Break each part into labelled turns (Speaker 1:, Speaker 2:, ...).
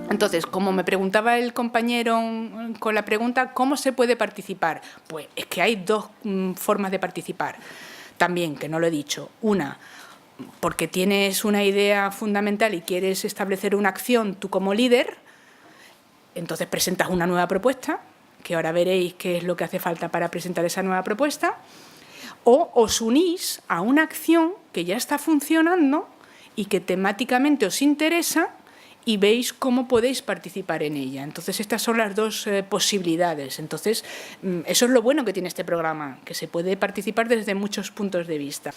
Speaker 1: Entonces, como me preguntaba el compañero con la pregunta, ¿cómo se puede participar? Pues es que hay dos formas de participar. También, que no lo he dicho. Una, porque tienes una idea fundamental y quieres establecer una acción tú como líder, entonces presentas una nueva propuesta, que ahora veréis qué es lo que hace falta para presentar esa nueva propuesta, o os unís a una acción que ya está funcionando y que temáticamente os interesa y veis cómo podéis participar en ella. Entonces, estas son las dos posibilidades. Entonces, eso es lo bueno que tiene este programa, que se puede participar desde muchos puntos de vista.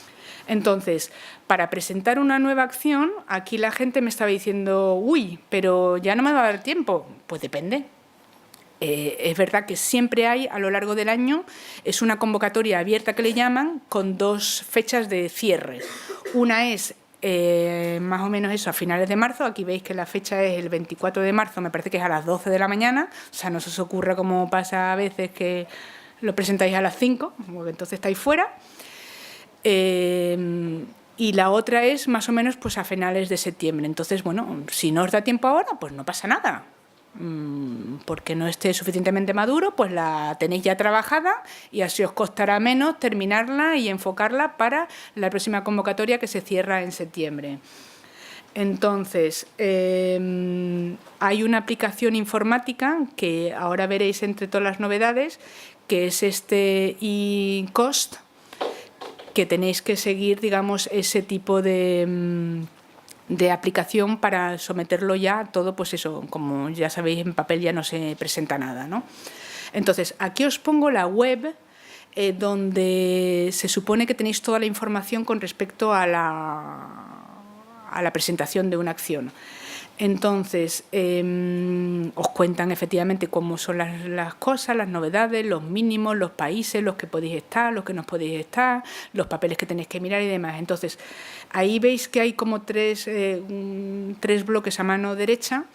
Speaker 1: Entonces, para presentar una nueva acción, aquí la gente me estaba diciendo, uy, pero ya no me va a dar tiempo. Pues depende. Es verdad que siempre hay, a lo largo del año, es una convocatoria abierta que le llaman, con dos fechas de cierre. Una es más o menos eso, a finales de marzo. Aquí veis que la fecha es el 24 de marzo, me parece que es a las 12 de la mañana, o sea, no se os ocurra como pasa a veces que lo presentáis a las 5, porque entonces estáis fuera. Y la otra es más o menos pues a finales de septiembre. Entonces, bueno, si no os da tiempo ahora, pues no pasa nada. Porque no esté suficientemente maduro, pues la tenéis ya trabajada y así os costará menos terminarla y enfocarla para la próxima convocatoria que se cierra en septiembre. Entonces, hay una aplicación informática que ahora veréis entre todas las novedades, que es este eCost, que tenéis que seguir, digamos, ese tipo de aplicación para someterlo ya todo, pues eso, como ya sabéis, en papel ya no se presenta nada, ¿no? Entonces, aquí os pongo la web donde se supone que tenéis toda la información con respecto a la presentación de una acción. Entonces, os cuentan efectivamente cómo son las cosas, las novedades, los mínimos, los países, los que podéis estar, los que no podéis estar, los papeles que tenéis que mirar y demás. Entonces, ahí veis que hay como tres bloques a mano derecha,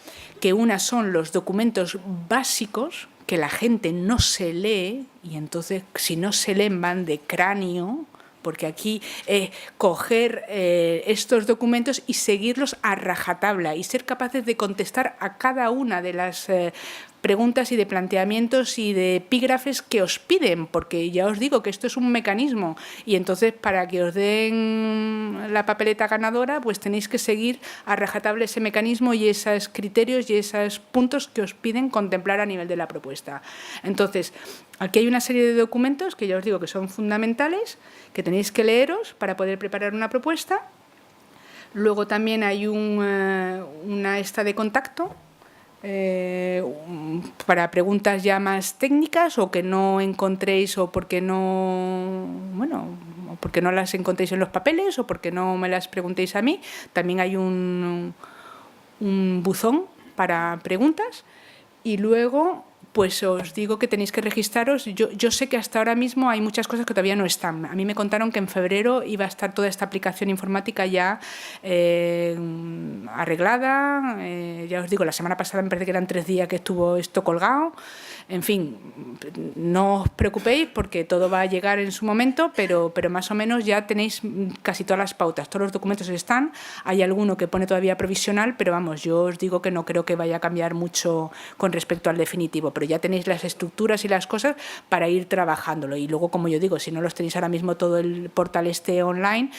Speaker 1: que una son los documentos básicos, que la gente no se lee, y entonces si no se leen van de cráneo, porque aquí es coger estos documentos y seguirlos a rajatabla y ser capaces de contestar a cada una de las preguntas y de planteamientos y de epígrafes que os piden, porque ya os digo que esto es un mecanismo y entonces para que os den la papeleta ganadora pues tenéis que seguir a rajatabla ese mecanismo y esos criterios y esos puntos que os piden contemplar a nivel de la propuesta. Entonces, aquí hay una serie de documentos que ya os digo que son fundamentales, que tenéis que leeros para poder preparar una propuesta. Luego también hay una esta de contacto, para preguntas ya más técnicas o que no encontréis o porque no, bueno, o porque no las encontréis en los papeles o porque no me las preguntéis a mí. También hay un buzón para preguntas y luego pues os digo que tenéis que registraros. Yo sé que hasta ahora mismo hay muchas cosas que todavía no están. A mí me contaron que en febrero iba a estar toda esta aplicación informática ya arreglada. Ya os digo, la semana pasada me parece que eran 3 días que estuvo esto colgado. En fin, no os preocupéis porque todo va a llegar en su momento, pero más o menos ya tenéis casi todas las pautas, todos los documentos están. Hay alguno que pone todavía provisional, pero vamos, yo os digo que no creo que vaya a cambiar mucho con respecto al definitivo, pero ya tenéis las estructuras y las cosas para ir trabajándolo. Y luego, como yo digo, si no los tenéis ahora mismo todo el portal este online,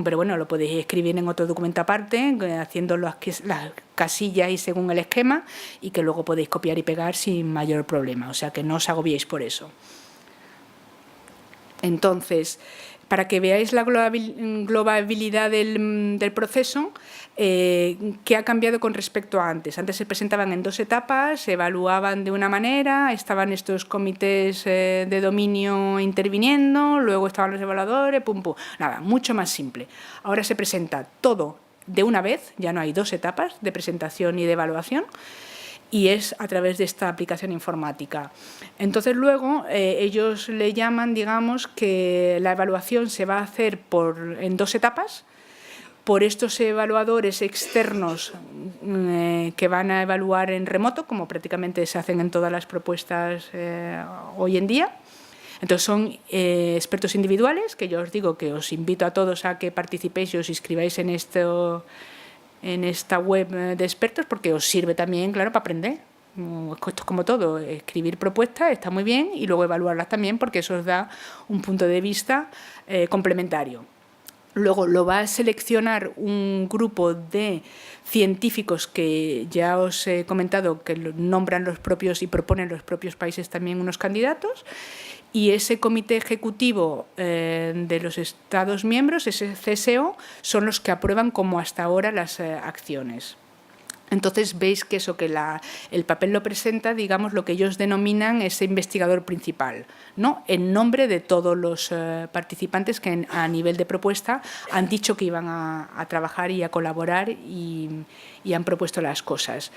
Speaker 1: pero bueno, lo podéis escribir en otro documento aparte, haciendo las casillas y según el esquema, y que luego podéis copiar y pegar sin mayor problema. O sea, que no os agobiéis por eso. Entonces, para que veáis la globabilidad del proceso, ¿qué ha cambiado con respecto a antes? Antes se presentaban en 2 etapas, se evaluaban de una manera, estaban estos comités de dominio interviniendo, luego estaban los evaluadores, pum, pum. Nada, mucho más simple. Ahora se presenta todo de una vez, ya no hay 2 etapas de presentación y de evaluación, y es a través de esta aplicación informática. Entonces luego ellos le llaman, digamos, que la evaluación se va a hacer en 2 etapas, por estos evaluadores externos que van a evaluar en remoto, como prácticamente se hacen en todas las propuestas hoy en día. Entonces son expertos individuales, que yo os digo que os invito a todos a que participéis y os inscribáis en en esta web de expertos, porque os sirve también, claro, para aprender. Esto es como todo, escribir propuestas está muy bien y luego evaluarlas también, porque eso os da un punto de vista complementario. Luego lo va a seleccionar un grupo de científicos que ya os he comentado que nombran los propios y proponen los propios países también unos candidatos, y ese comité ejecutivo de los Estados miembros, ese CSO, son los que aprueban como hasta ahora las acciones. Entonces veis que eso, que el papel lo presenta, digamos, lo que ellos denominan ese investigador principal, ¿no? En nombre de todos los participantes que a nivel de propuesta han dicho que iban a trabajar y a colaborar y han propuesto las cosas.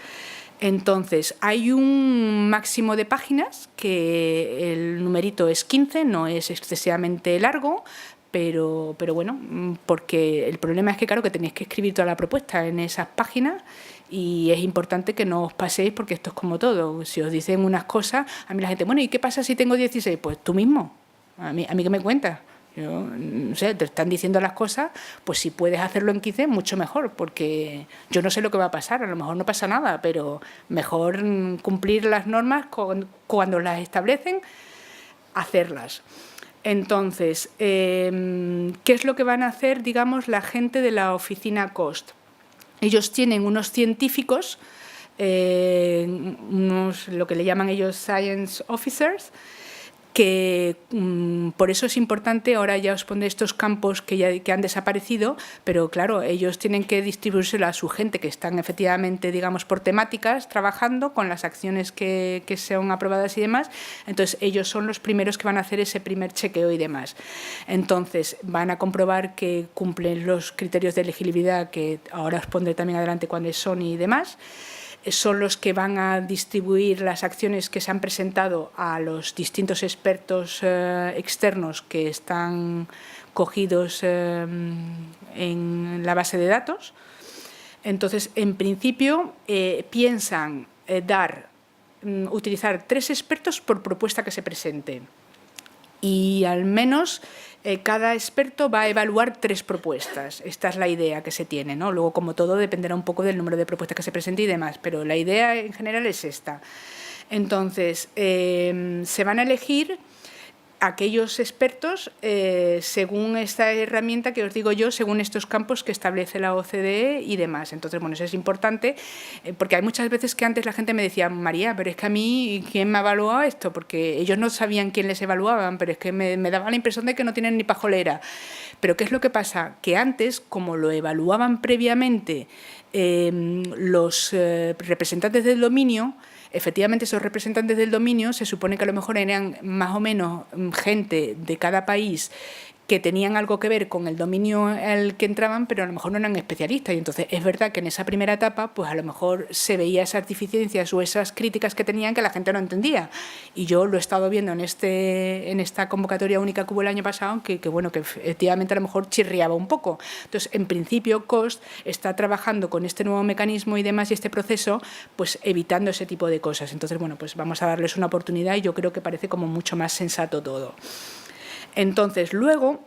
Speaker 1: Entonces, hay un máximo de páginas, que el numerito es 15, no es excesivamente largo, pero bueno, porque el problema es que, claro, que tenéis que escribir toda la propuesta en esas páginas, y es importante que no os paséis, porque esto es como todo. Si os dicen unas cosas, a mí la gente, bueno, ¿y qué pasa si tengo 16? Pues tú mismo, a mí ¿qué me cuentas? Yo, no sé, te están diciendo las cosas, pues si puedes hacerlo en 15, mucho mejor, porque yo no sé lo que va a pasar, a lo mejor no pasa nada, pero mejor cumplir las normas cuando las establecen, hacerlas. Entonces, ¿qué es lo que van a hacer, digamos, la gente de la oficina COST? Ellos tienen unos científicos, lo que le llaman ellos Science Officers, que por eso es importante, ahora ya os pondré estos campos que han desaparecido, pero claro, ellos tienen que distribuírselo a su gente, que están efectivamente, digamos, por temáticas, trabajando con las acciones que sean aprobadas y demás. Entonces, ellos son los primeros que van a hacer ese primer chequeo y demás. Entonces, van a comprobar que cumplen los criterios de elegibilidad, que ahora os pondré también adelante cuáles son y demás. Son los que van a distribuir las acciones que se han presentado a los distintos expertos externos que están cogidos en la base de datos. Entonces, en principio, piensan utilizar 3 expertos por propuesta que se presente. Y al menos cada experto va a evaluar 3 propuestas. Esta es la idea que se tiene, ¿no? Luego, como todo, dependerá un poco del número de propuestas que se presente y demás, pero la idea en general es esta. Entonces, se van a elegir aquellos expertos según esta herramienta que os digo yo, según estos campos que establece la OCDE y demás. Entonces, bueno, eso es importante, porque hay muchas veces que antes la gente me decía, María, pero es que a mí, ¿quién me ha evaluado esto? Porque ellos no sabían quién les evaluaban, pero es que me daba la impresión de que no tienen ni pajolera. Pero ¿qué es lo que pasa? Que antes, como lo evaluaban previamente los representantes del dominio, efectivamente esos representantes del dominio se supone que a lo mejor eran más o menos gente de cada país que tenían algo que ver con el dominio al que entraban, pero a lo mejor no eran especialistas. Y entonces es verdad que en esa primera etapa, pues a lo mejor se veía esas deficiencias o esas críticas que tenían que la gente no entendía. Y yo lo he estado viendo en esta convocatoria única que hubo el año pasado, que bueno, que efectivamente a lo mejor chirriaba un poco. Entonces, en principio, COST está trabajando con este nuevo mecanismo y demás, y este proceso, pues evitando ese tipo de cosas. Entonces, bueno, pues vamos a darles una oportunidad, y yo creo que parece como mucho más sensato todo. Entonces, luego,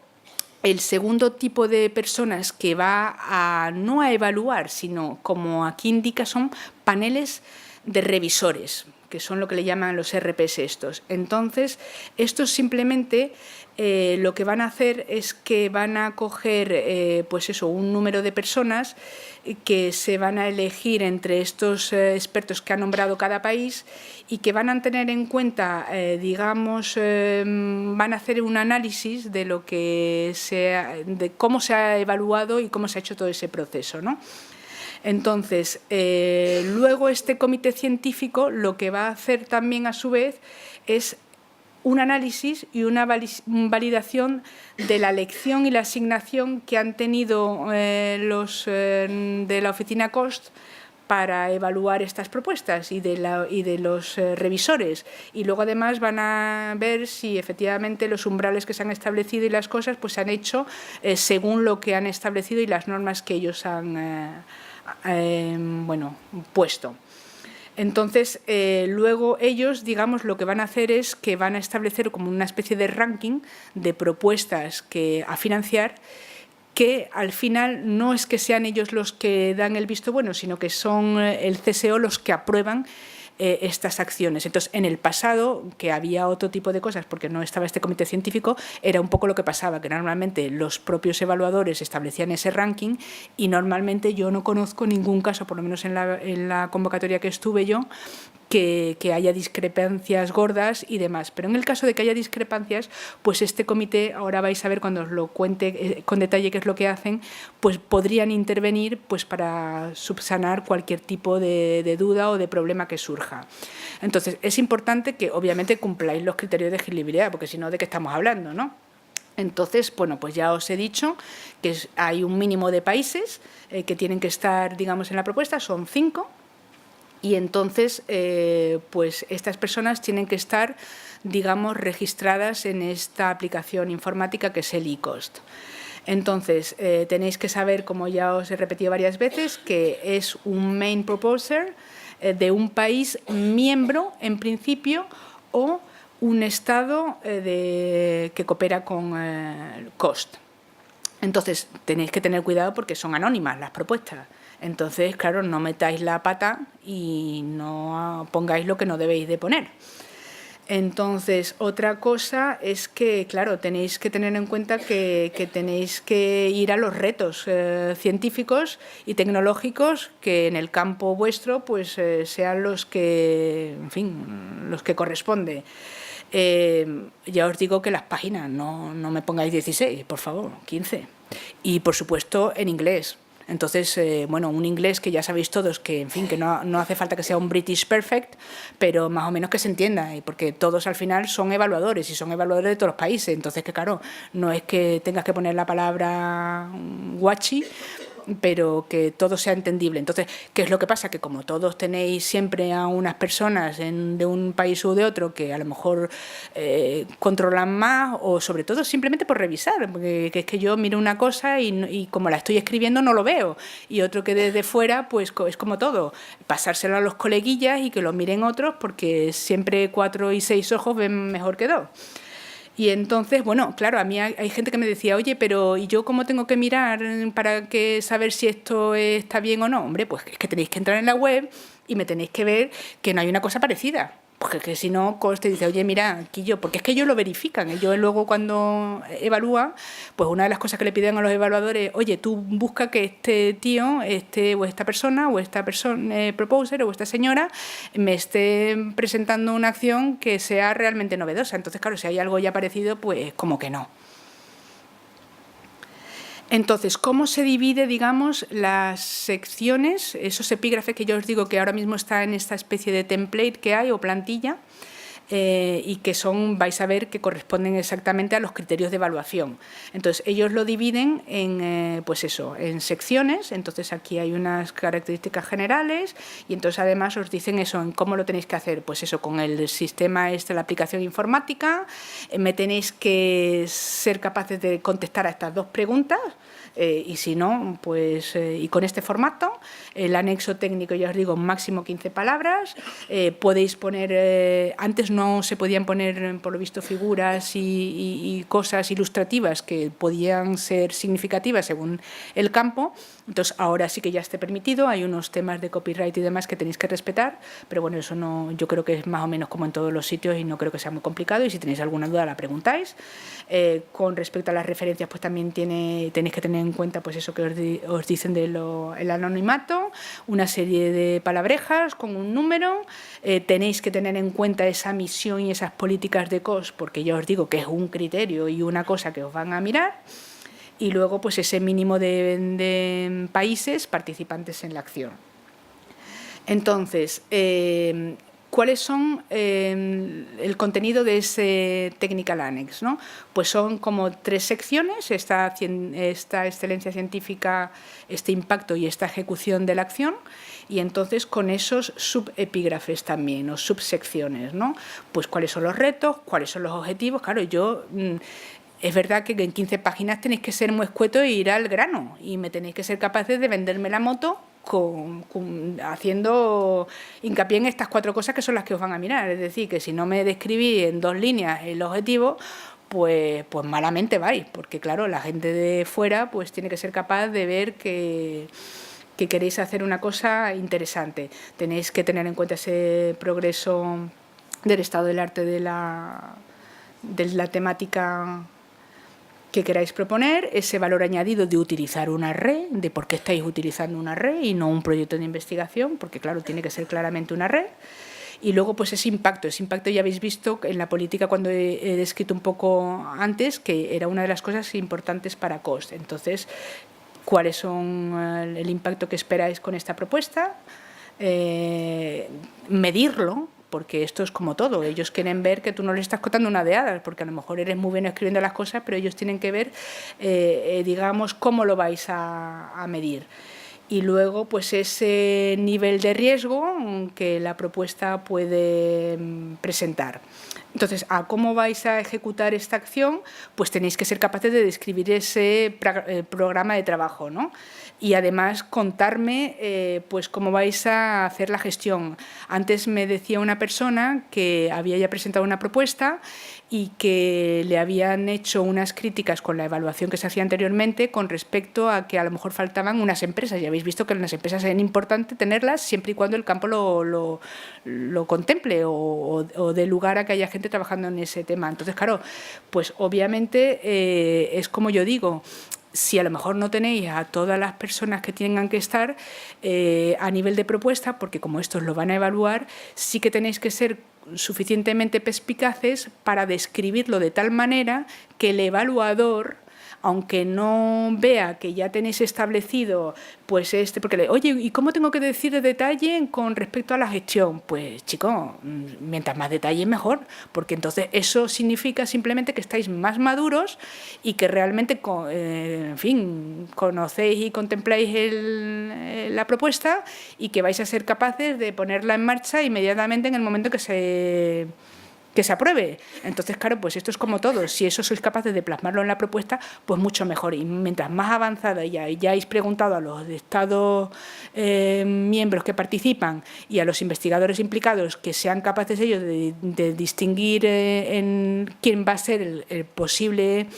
Speaker 1: el segundo tipo de personas que va no a evaluar, sino, como aquí indica, son paneles de revisores, que son lo que le llaman los RPs estos. Entonces, estos simplemente lo que van a hacer es que van a coger pues eso, un número de personas que se van a elegir entre estos expertos que ha nombrado cada país, y que van a tener en cuenta, digamos, van a hacer un análisis de lo que de cómo se ha evaluado y cómo se ha hecho todo ese proceso, ¿no? Entonces, luego este comité científico lo que va a hacer también a su vez es un análisis y una validación de la elección y la asignación que han tenido los de la oficina COST para evaluar estas propuestas y de los revisores. Y luego además van a ver si efectivamente los umbrales que se han establecido y las cosas pues se han hecho según lo que han establecido y las normas que ellos han bueno, puesto. Entonces, luego ellos, digamos, lo que van a hacer es que van a establecer como una especie de ranking de propuestas a financiar, que al final no es que sean ellos los que dan el visto bueno, sino que son el CSO los que aprueban estas acciones. Entonces, en el pasado, que había otro tipo de cosas, porque no estaba este comité científico, era un poco lo que pasaba, que normalmente los propios evaluadores establecían ese ranking y normalmente yo no conozco ningún caso, por lo menos en la convocatoria que estuve yo, que haya discrepancias gordas y demás. Pero en el caso de que haya discrepancias, pues este comité, ahora vais a ver cuando os lo cuente con detalle qué es lo que hacen, pues podrían intervenir pues para subsanar cualquier tipo de duda o de problema que surja. Entonces, es importante que obviamente cumpláis los criterios de elegibilidad, porque si no, ¿de qué estamos hablando, no? Entonces, bueno, pues ya os he dicho que hay un mínimo de países que tienen que estar, digamos, en la propuesta, son 5. Y entonces, pues estas personas tienen que estar, digamos, registradas en esta aplicación informática que es el eCost. Entonces, tenéis que saber, como ya os he repetido varias veces, que es un main proposer de un país miembro, en principio, o un Estado que coopera con COST. Entonces, tenéis que tener cuidado porque son anónimas las propuestas. Entonces, claro, no metáis la pata y no pongáis lo que no debéis de poner. Entonces, otra cosa es que, claro, tenéis que tener en cuenta que tenéis que ir a los retos científicos y tecnológicos que en el campo vuestro pues sean los que, en fin, los que corresponde. Ya os digo que las páginas, no me pongáis 16, por favor, 15. Y, por supuesto, en inglés. Entonces, bueno, un inglés que ya sabéis todos que, en fin, que no hace falta que sea un British Perfect, pero más o menos que se entienda, porque todos al final son evaluadores y son evaluadores de todos los países. Entonces, que claro, no es que tengas que poner la palabra guachi, pero que todo sea entendible. Entonces, ¿qué es lo que pasa? Que como todos tenéis siempre a unas personas de un país u de otro que a lo mejor controlan más o sobre todo simplemente por revisar, porque que es que yo miro una cosa y como la estoy escribiendo no lo veo, y otro que desde fuera pues es como todo, pasárselo a los coleguillas y que lo miren otros porque siempre 4 y 6 ojos ven mejor que 2. Y entonces, bueno, claro, a mí hay gente que me decía, oye, pero ¿y yo cómo tengo que mirar para saber si esto está bien o no? Hombre, pues es que tenéis que entrar en la web y me tenéis que ver que no hay una cosa parecida. Porque que si no, te dice, oye, mira, aquí yo, porque es que ellos lo verifican. Ellos luego cuando evalúan, pues una de las cosas que le piden a los evaluadores, oye, tú busca que este tío, o esta persona, proposer, o esta señora, me esté presentando una acción que sea realmente novedosa. Entonces, claro, si hay algo ya parecido, pues como que no. Entonces, ¿cómo se divide, digamos, las secciones, esos epígrafes que yo os digo que ahora mismo está en esta especie de template que hay o plantilla y que vais a ver que corresponden exactamente a los criterios de evaluación? Entonces, ellos lo dividen en, pues eso, en secciones. Entonces, aquí hay unas características generales y entonces además os dicen eso, en cómo lo tenéis que hacer. Pues eso, con el sistema la aplicación informática, me tenéis que ser capaces de contestar a estas 2 preguntas. Y si no, pues y con este formato, el anexo técnico, ya os digo, máximo 15 palabras, podéis poner, antes no se podían poner, por lo visto, figuras y cosas ilustrativas que podían ser significativas según el campo, entonces ahora sí que ya esté permitido, hay unos temas de copyright y demás que tenéis que respetar, pero bueno, eso no, yo creo que es más o menos como en todos los sitios y no creo que sea muy complicado, y si tenéis alguna duda la preguntáis. Con respecto a las referencias, pues también tenéis que tener en cuenta pues eso que os dicen el anonimato, una serie de palabrejas con un número, tenéis que tener en cuenta esa misión y esas políticas de COS, porque ya os digo que es un criterio y una cosa que os van a mirar, y luego pues ese mínimo de países participantes en la acción. Entonces, ¿cuáles son el contenido de ese Technical Annex, ¿no? Pues son como 3 secciones, esta excelencia científica, este impacto y esta ejecución de la acción, y entonces con esos subepígrafes también, o subsecciones, ¿no? Pues cuáles son los retos, cuáles son los objetivos. Claro, es verdad que en 15 páginas tenéis que ser muy escuetos e ir al grano, y me tenéis que ser capaces de venderme la moto haciendo hincapié en estas 4 cosas que son las que os van a mirar. Es decir, que si no me describí en 2 líneas el objetivo, pues malamente vais, porque claro, la gente de fuera pues tiene que ser capaz de ver que queréis hacer una cosa interesante. Tenéis que tener en cuenta ese progreso del estado del arte de la temática que queráis proponer, ese valor añadido de utilizar una red, de por qué estáis utilizando una red y no un proyecto de investigación, porque claro, tiene que ser claramente una red. Y luego pues ese impacto ya habéis visto en la política cuando he descrito un poco antes que era una de las cosas importantes para COST. Entonces, ¿cuáles son el impacto que esperáis con esta propuesta? Medirlo, porque esto es como todo, ellos quieren ver que tú no les estás contando una de hadas, porque a lo mejor eres muy bueno escribiendo las cosas, pero ellos tienen que ver, digamos, cómo lo vais a medir. Y luego, pues ese nivel de riesgo que la propuesta puede presentar. Entonces, ¿a cómo vais a ejecutar esta acción? Pues tenéis que ser capaces de describir ese programa de trabajo, ¿no? Y además contarme pues cómo vais a hacer la gestión. Antes me decía una persona que había ya presentado una propuesta y que le habían hecho unas críticas con la evaluación que se hacía anteriormente con respecto a que a lo mejor faltaban unas empresas. Y habéis visto que las empresas es importante tenerlas siempre y cuando el campo lo contemple o dé lugar a que haya gente trabajando en ese tema. Entonces, claro, pues obviamente es como yo digo, si a lo mejor no tenéis a todas las personas que tengan que estar a nivel de propuesta, porque como estos lo van a evaluar, sí que tenéis que ser suficientemente perspicaces para describirlo de tal manera que el evaluador, aunque no vea que ya tenéis establecido, pues porque oye, ¿y cómo tengo que decir de detalle con respecto a la gestión? Pues chico, mientras más detalle mejor, porque entonces eso significa simplemente que estáis más maduros y que realmente, en fin, conocéis y contempláis la propuesta y que vais a ser capaces de ponerla en marcha inmediatamente en el momento que se apruebe. Entonces, claro, pues esto es como todo. Si eso sois capaces de plasmarlo en la propuesta, pues mucho mejor. Y mientras más avanzada ya habéis preguntado a los Estados miembros que participan y a los investigadores implicados que sean capaces ellos de distinguir en quién va a ser el posible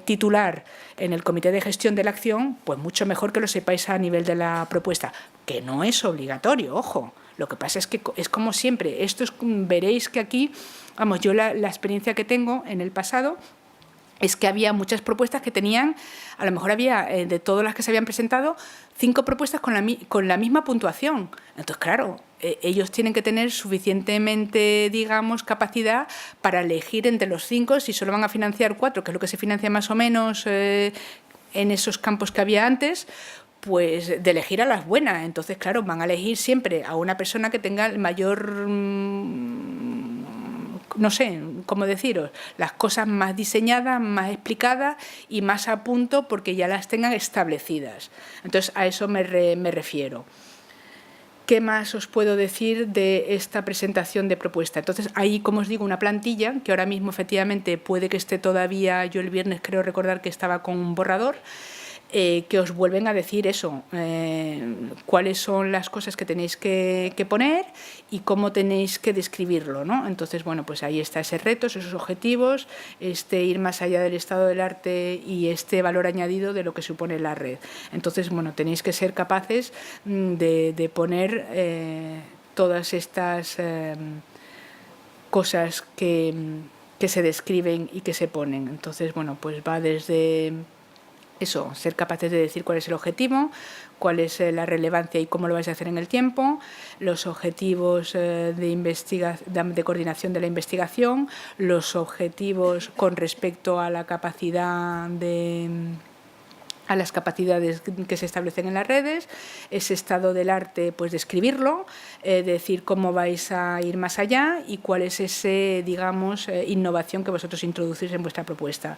Speaker 1: titular en el comité de gestión de la acción, pues mucho mejor que lo sepáis a nivel de la propuesta, que no es obligatorio, ojo. Lo que pasa es que es como siempre, veréis que aquí, vamos, yo la experiencia que tengo en el pasado es que había muchas propuestas que tenían, a lo mejor había, de todas las que se habían presentado, 5 propuestas con la misma puntuación. Entonces, claro, ellos tienen que tener suficientemente, digamos, capacidad para elegir entre los 5, si solo van a financiar 4, que es lo que se financia más o menos en esos campos que había antes, pues de elegir a las buenas. Entonces, claro, van a elegir siempre a una persona que tenga el mayor, no sé, cómo deciros, las cosas más diseñadas, más explicadas y más a punto porque ya las tengan establecidas. Entonces, a eso me refiero. ¿Qué más os puedo decir de esta presentación de propuesta? Entonces, hay, como os digo, una plantilla que ahora mismo efectivamente puede que esté todavía, yo el viernes creo recordar que estaba con un borrador, que os vuelven a decir eso, cuáles son las cosas que tenéis que poner y cómo tenéis que describirlo, ¿no? Entonces, bueno, pues ahí está ese reto, esos objetivos, ir más allá del estado del arte y este valor añadido de lo que supone la red. Entonces, bueno, tenéis que ser capaces de poner todas estas cosas que se describen y que se ponen. Entonces, bueno, pues va desde eso, ser capaces de decir cuál es el objetivo, cuál es la relevancia y cómo lo vais a hacer en el tiempo, los objetivos de coordinación de la investigación, los objetivos con respecto a la capacidad a las capacidades que se establecen en las redes, ese estado del arte, pues describirlo, decir cómo vais a ir más allá y cuál es ese, digamos, innovación que vosotros introducís en vuestra propuesta.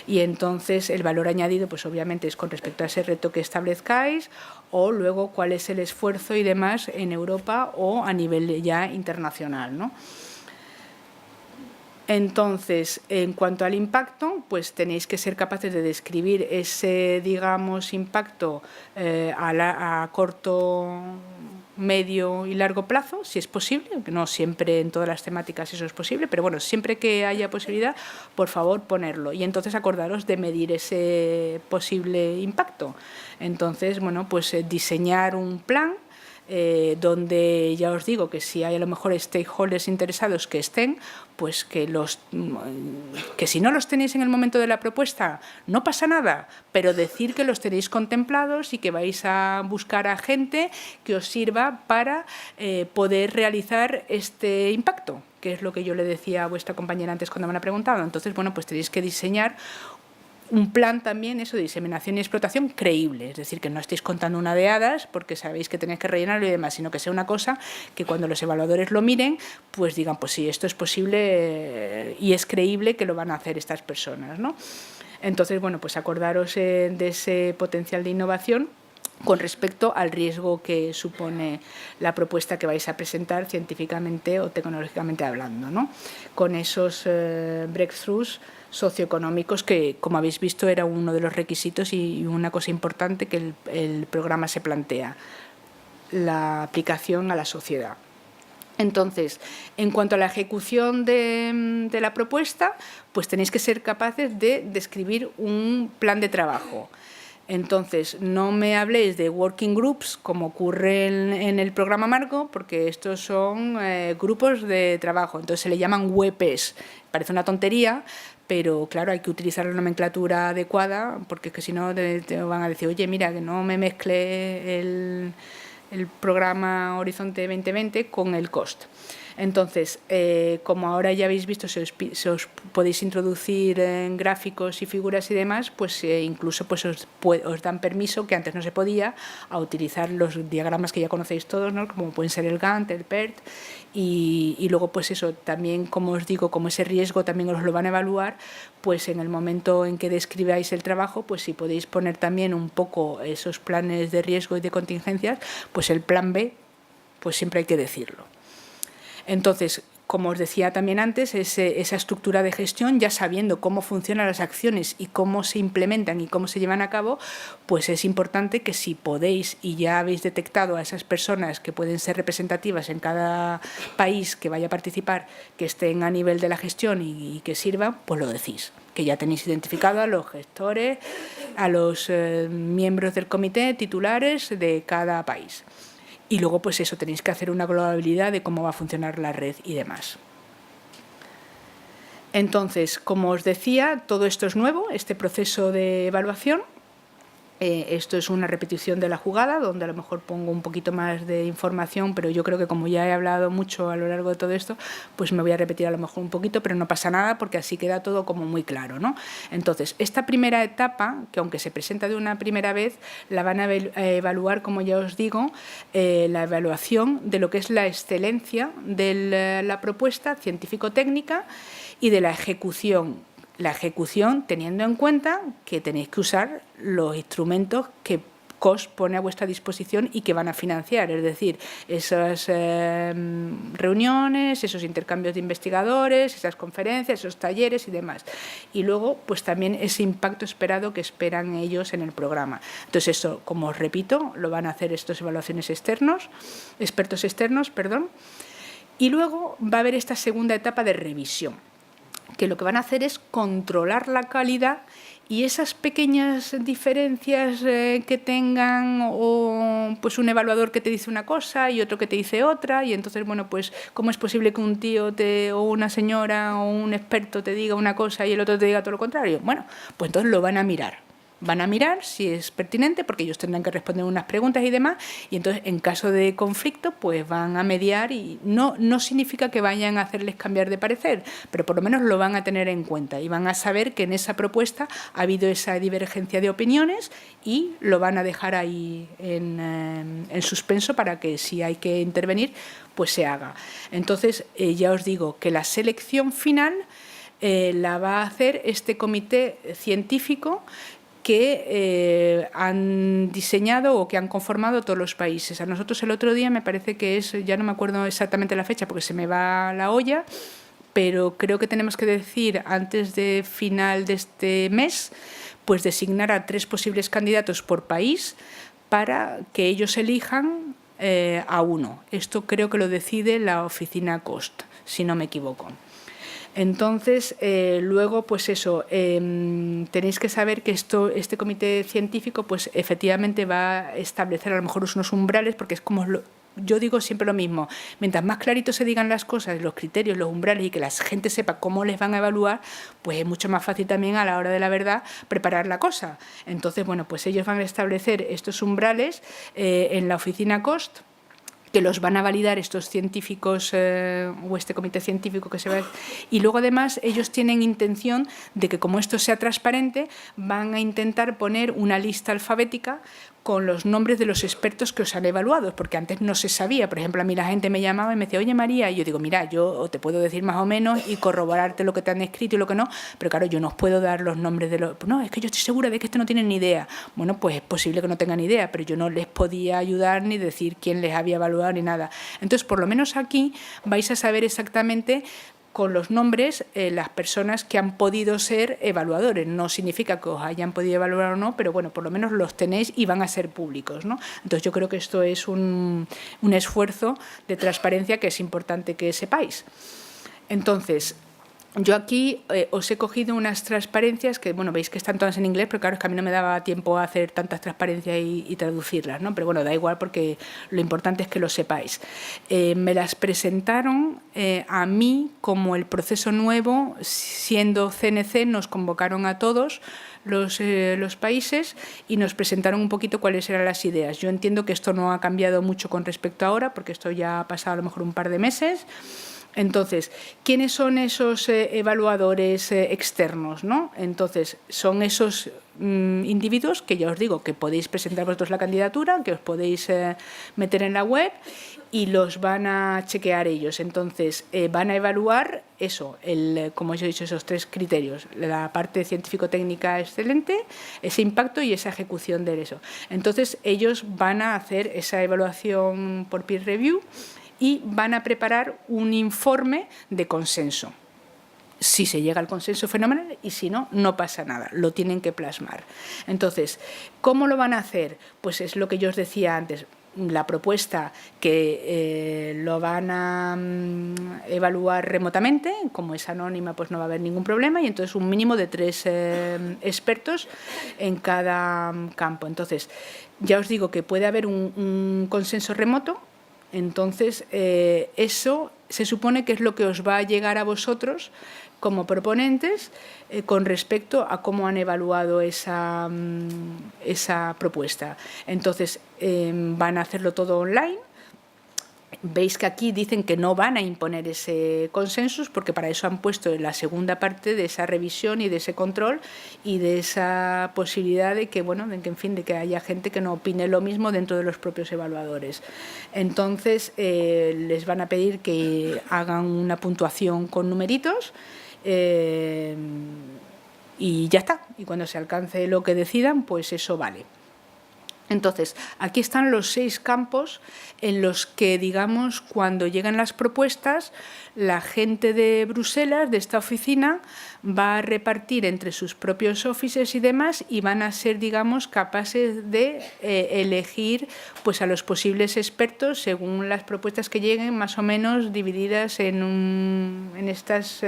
Speaker 1: Y entonces el valor añadido, pues obviamente es con respecto a ese reto que establezcáis o luego cuál es el esfuerzo y demás en Europa o a nivel ya internacional, ¿no? Entonces, en cuanto al impacto, pues tenéis que ser capaces de describir ese, digamos, impacto a corto medio y largo plazo, si es posible, que no siempre en todas las temáticas eso es posible, pero bueno, siempre que haya posibilidad, por favor, ponerlo. Y entonces acordaros de medir ese posible impacto. Entonces, bueno, pues diseñar un plan donde ya os digo que si hay a lo mejor stakeholders interesados que estén, pues que si no los tenéis en el momento de la propuesta no pasa nada, pero decir que los tenéis contemplados y que vais a buscar a gente que os sirva para poder realizar este impacto, que es lo que yo le decía a vuestra compañera antes cuando me la ha preguntado. Entonces, bueno, pues tenéis que diseñar un plan también, eso de diseminación y explotación creíble, es decir, que no estéis contando una de hadas porque sabéis que tenéis que rellenarlo y demás, sino que sea una cosa que cuando los evaluadores lo miren, pues digan, pues sí, esto es posible y es creíble que lo van a hacer estas personas, ¿no? Entonces, bueno, pues acordaros de ese potencial de innovación con respecto al riesgo que supone la propuesta que vais a presentar científicamente o tecnológicamente hablando, ¿no? Con esos breakthroughs socioeconómicos que, como habéis visto, era uno de los requisitos y una cosa importante que el programa se plantea, la aplicación a la sociedad. Entonces, en cuanto a la ejecución de la propuesta, pues tenéis que ser capaces de describir un plan de trabajo. Entonces, no me habléis de working groups como ocurre en el programa marco, porque estos son grupos de trabajo, entonces se le llaman WPs. Parece una tontería, pero claro, hay que utilizar la nomenclatura adecuada, porque es que si no te van a decir, oye, mira, que no me mezcle el programa Horizonte 2020 con el COST. Entonces, como ahora ya habéis visto, se os podéis introducir en gráficos y figuras y demás, pues incluso pues os dan permiso, que antes no se podía, a utilizar los diagramas que ya conocéis todos, ¿no? Como pueden ser el Gantt, el PERT, y luego pues eso, también como os digo, como ese riesgo también os lo van a evaluar, pues en el momento en que describáis el trabajo, pues si podéis poner también un poco esos planes de riesgo y de contingencias, pues el plan B, pues siempre hay que decirlo. Entonces, como os decía también antes, esa estructura de gestión, ya sabiendo cómo funcionan las acciones y cómo se implementan y cómo se llevan a cabo, pues es importante que si podéis y ya habéis detectado a esas personas que pueden ser representativas en cada país que vaya a participar, que estén a nivel de la gestión y que sirvan, pues lo decís, que ya tenéis identificado a los gestores, a los miembros del comité titulares de cada país. Y luego, pues eso, tenéis que hacer una globabilidad de cómo va a funcionar la red y demás. Entonces, como os decía, todo esto es nuevo, este proceso de evaluación. Esto es una repetición de la jugada, donde a lo mejor pongo un poquito más de información, pero yo creo que como ya he hablado mucho a lo largo de todo esto, pues me voy a repetir a lo mejor un poquito, pero no pasa nada porque así queda todo como muy claro, ¿no? Entonces, esta primera etapa, que aunque se presenta de una primera vez, la van a evaluar, como ya os digo, la evaluación de lo que es la excelencia de la propuesta científico-técnica y de la ejecución. La ejecución teniendo en cuenta que tenéis que usar los instrumentos que COST pone a vuestra disposición y que van a financiar, es decir, esas reuniones, esos intercambios de investigadores, esas conferencias, esos talleres y demás. Y luego, pues también ese impacto esperado que esperan ellos en el programa. Entonces, eso, como os repito, lo van a hacer estos expertos externos, perdón. Y luego va a haber esta segunda etapa de revisión, que lo que van a hacer es controlar la calidad y esas pequeñas diferencias que tengan, o pues un evaluador que te dice una cosa y otro que te dice otra, y entonces, bueno, pues ¿cómo es posible que un tío o una señora o un experto te diga una cosa y el otro te diga todo lo contrario? Bueno, pues entonces lo van a mirar. Van a mirar si es pertinente, porque ellos tendrán que responder unas preguntas y demás, y entonces en caso de conflicto pues van a mediar, y no significa que vayan a hacerles cambiar de parecer, pero por lo menos lo van a tener en cuenta y van a saber que en esa propuesta ha habido esa divergencia de opiniones y lo van a dejar ahí en suspenso para que si hay que intervenir pues se haga. Entonces ya os digo que la selección final la va a hacer este comité científico que han diseñado o que han conformado todos los países. A nosotros el otro día me parece que es, ya no me acuerdo exactamente la fecha porque se me va la olla, pero creo que tenemos que decir antes de final de este mes, pues designar a 3 posibles candidatos por país para que ellos elijan a 1. Esto creo que lo decide la oficina COST, si no me equivoco. Entonces, luego, pues eso, tenéis que saber que este comité científico, pues efectivamente va a establecer a lo mejor unos umbrales, porque es como yo digo siempre lo mismo, mientras más clarito se digan las cosas, los criterios, los umbrales y que la gente sepa cómo les van a evaluar, pues es mucho más fácil también a la hora de la verdad preparar la cosa. Entonces, bueno, pues ellos van a establecer estos umbrales en la oficina COST, que los van a validar estos científicos o este comité científico que se va a... Y luego, además, ellos tienen intención de que, como esto sea transparente, van a intentar poner una lista alfabética con los nombres de los expertos que os han evaluado, porque antes no se sabía. Por ejemplo, a mí la gente me llamaba y me decía, oye María, y yo digo, mira, yo te puedo decir más o menos y corroborarte lo que te han escrito y lo que no, pero claro, yo no os puedo dar los nombres de los... No, es que yo estoy segura de que esto no tienen ni idea. Bueno, pues es posible que no tengan ni idea, pero yo no les podía ayudar ni decir quién les había evaluado ni nada. Entonces, por lo menos aquí vais a saber exactamente con los nombres las personas que han podido ser evaluadores. No significa que os hayan podido evaluar o no, pero bueno, por lo menos los tenéis y van a ser públicos, ¿no? Entonces yo creo que esto es un esfuerzo de transparencia que es importante que sepáis. Entonces, yo aquí os he cogido unas transparencias que, bueno, veis que están todas en inglés, pero claro, es que a mí no me daba tiempo a hacer tantas transparencias y traducirlas, ¿no? Pero bueno, da igual porque lo importante es que lo sepáis. Me las presentaron a mí como el proceso nuevo, siendo CNC, nos convocaron a todos los países y nos presentaron un poquito cuáles eran las ideas. Yo entiendo que esto no ha cambiado mucho con respecto a ahora, porque esto ya ha pasado a lo mejor un par de meses. Entonces, ¿quiénes son esos evaluadores externos, ¿no? Entonces, son esos individuos que ya os digo que podéis presentar vosotros la candidatura, que os podéis meter en la web y los van a chequear ellos. Entonces, van a evaluar eso, como os he dicho, esos tres criterios, la parte científico-técnica excelente, ese impacto y esa ejecución de eso. Entonces, ellos van a hacer esa evaluación por peer review y van a preparar un informe de consenso. Si se llega al consenso, fenomenal, y si no, no pasa nada, lo tienen que plasmar. Entonces, ¿cómo lo van a hacer? Pues es lo que yo os decía antes, la propuesta que lo van a evaluar remotamente, como es anónima, pues no va a haber ningún problema, y entonces un mínimo de 3 expertos en cada campo. Entonces, ya os digo que puede haber un consenso remoto. Entonces, eso se supone que es lo que os va a llegar a vosotros como proponentes con respecto a cómo han evaluado esa propuesta. Entonces, van a hacerlo todo online. Veis que aquí dicen que no van a imponer ese consenso porque para eso han puesto la segunda parte de esa revisión y de ese control y de esa posibilidad de que, bueno, en fin, de que haya gente que no opine lo mismo dentro de los propios evaluadores. Entonces, les van a pedir que hagan una puntuación con numeritos y ya está. Y cuando se alcance lo que decidan, pues eso vale. Entonces, aquí están los 6 campos en los que, digamos, cuando llegan las propuestas, la gente de Bruselas, de esta oficina, va a repartir entre sus propios offices y demás y van a ser, digamos, capaces de elegir pues, a los posibles expertos según las propuestas que lleguen, más o menos divididas en estos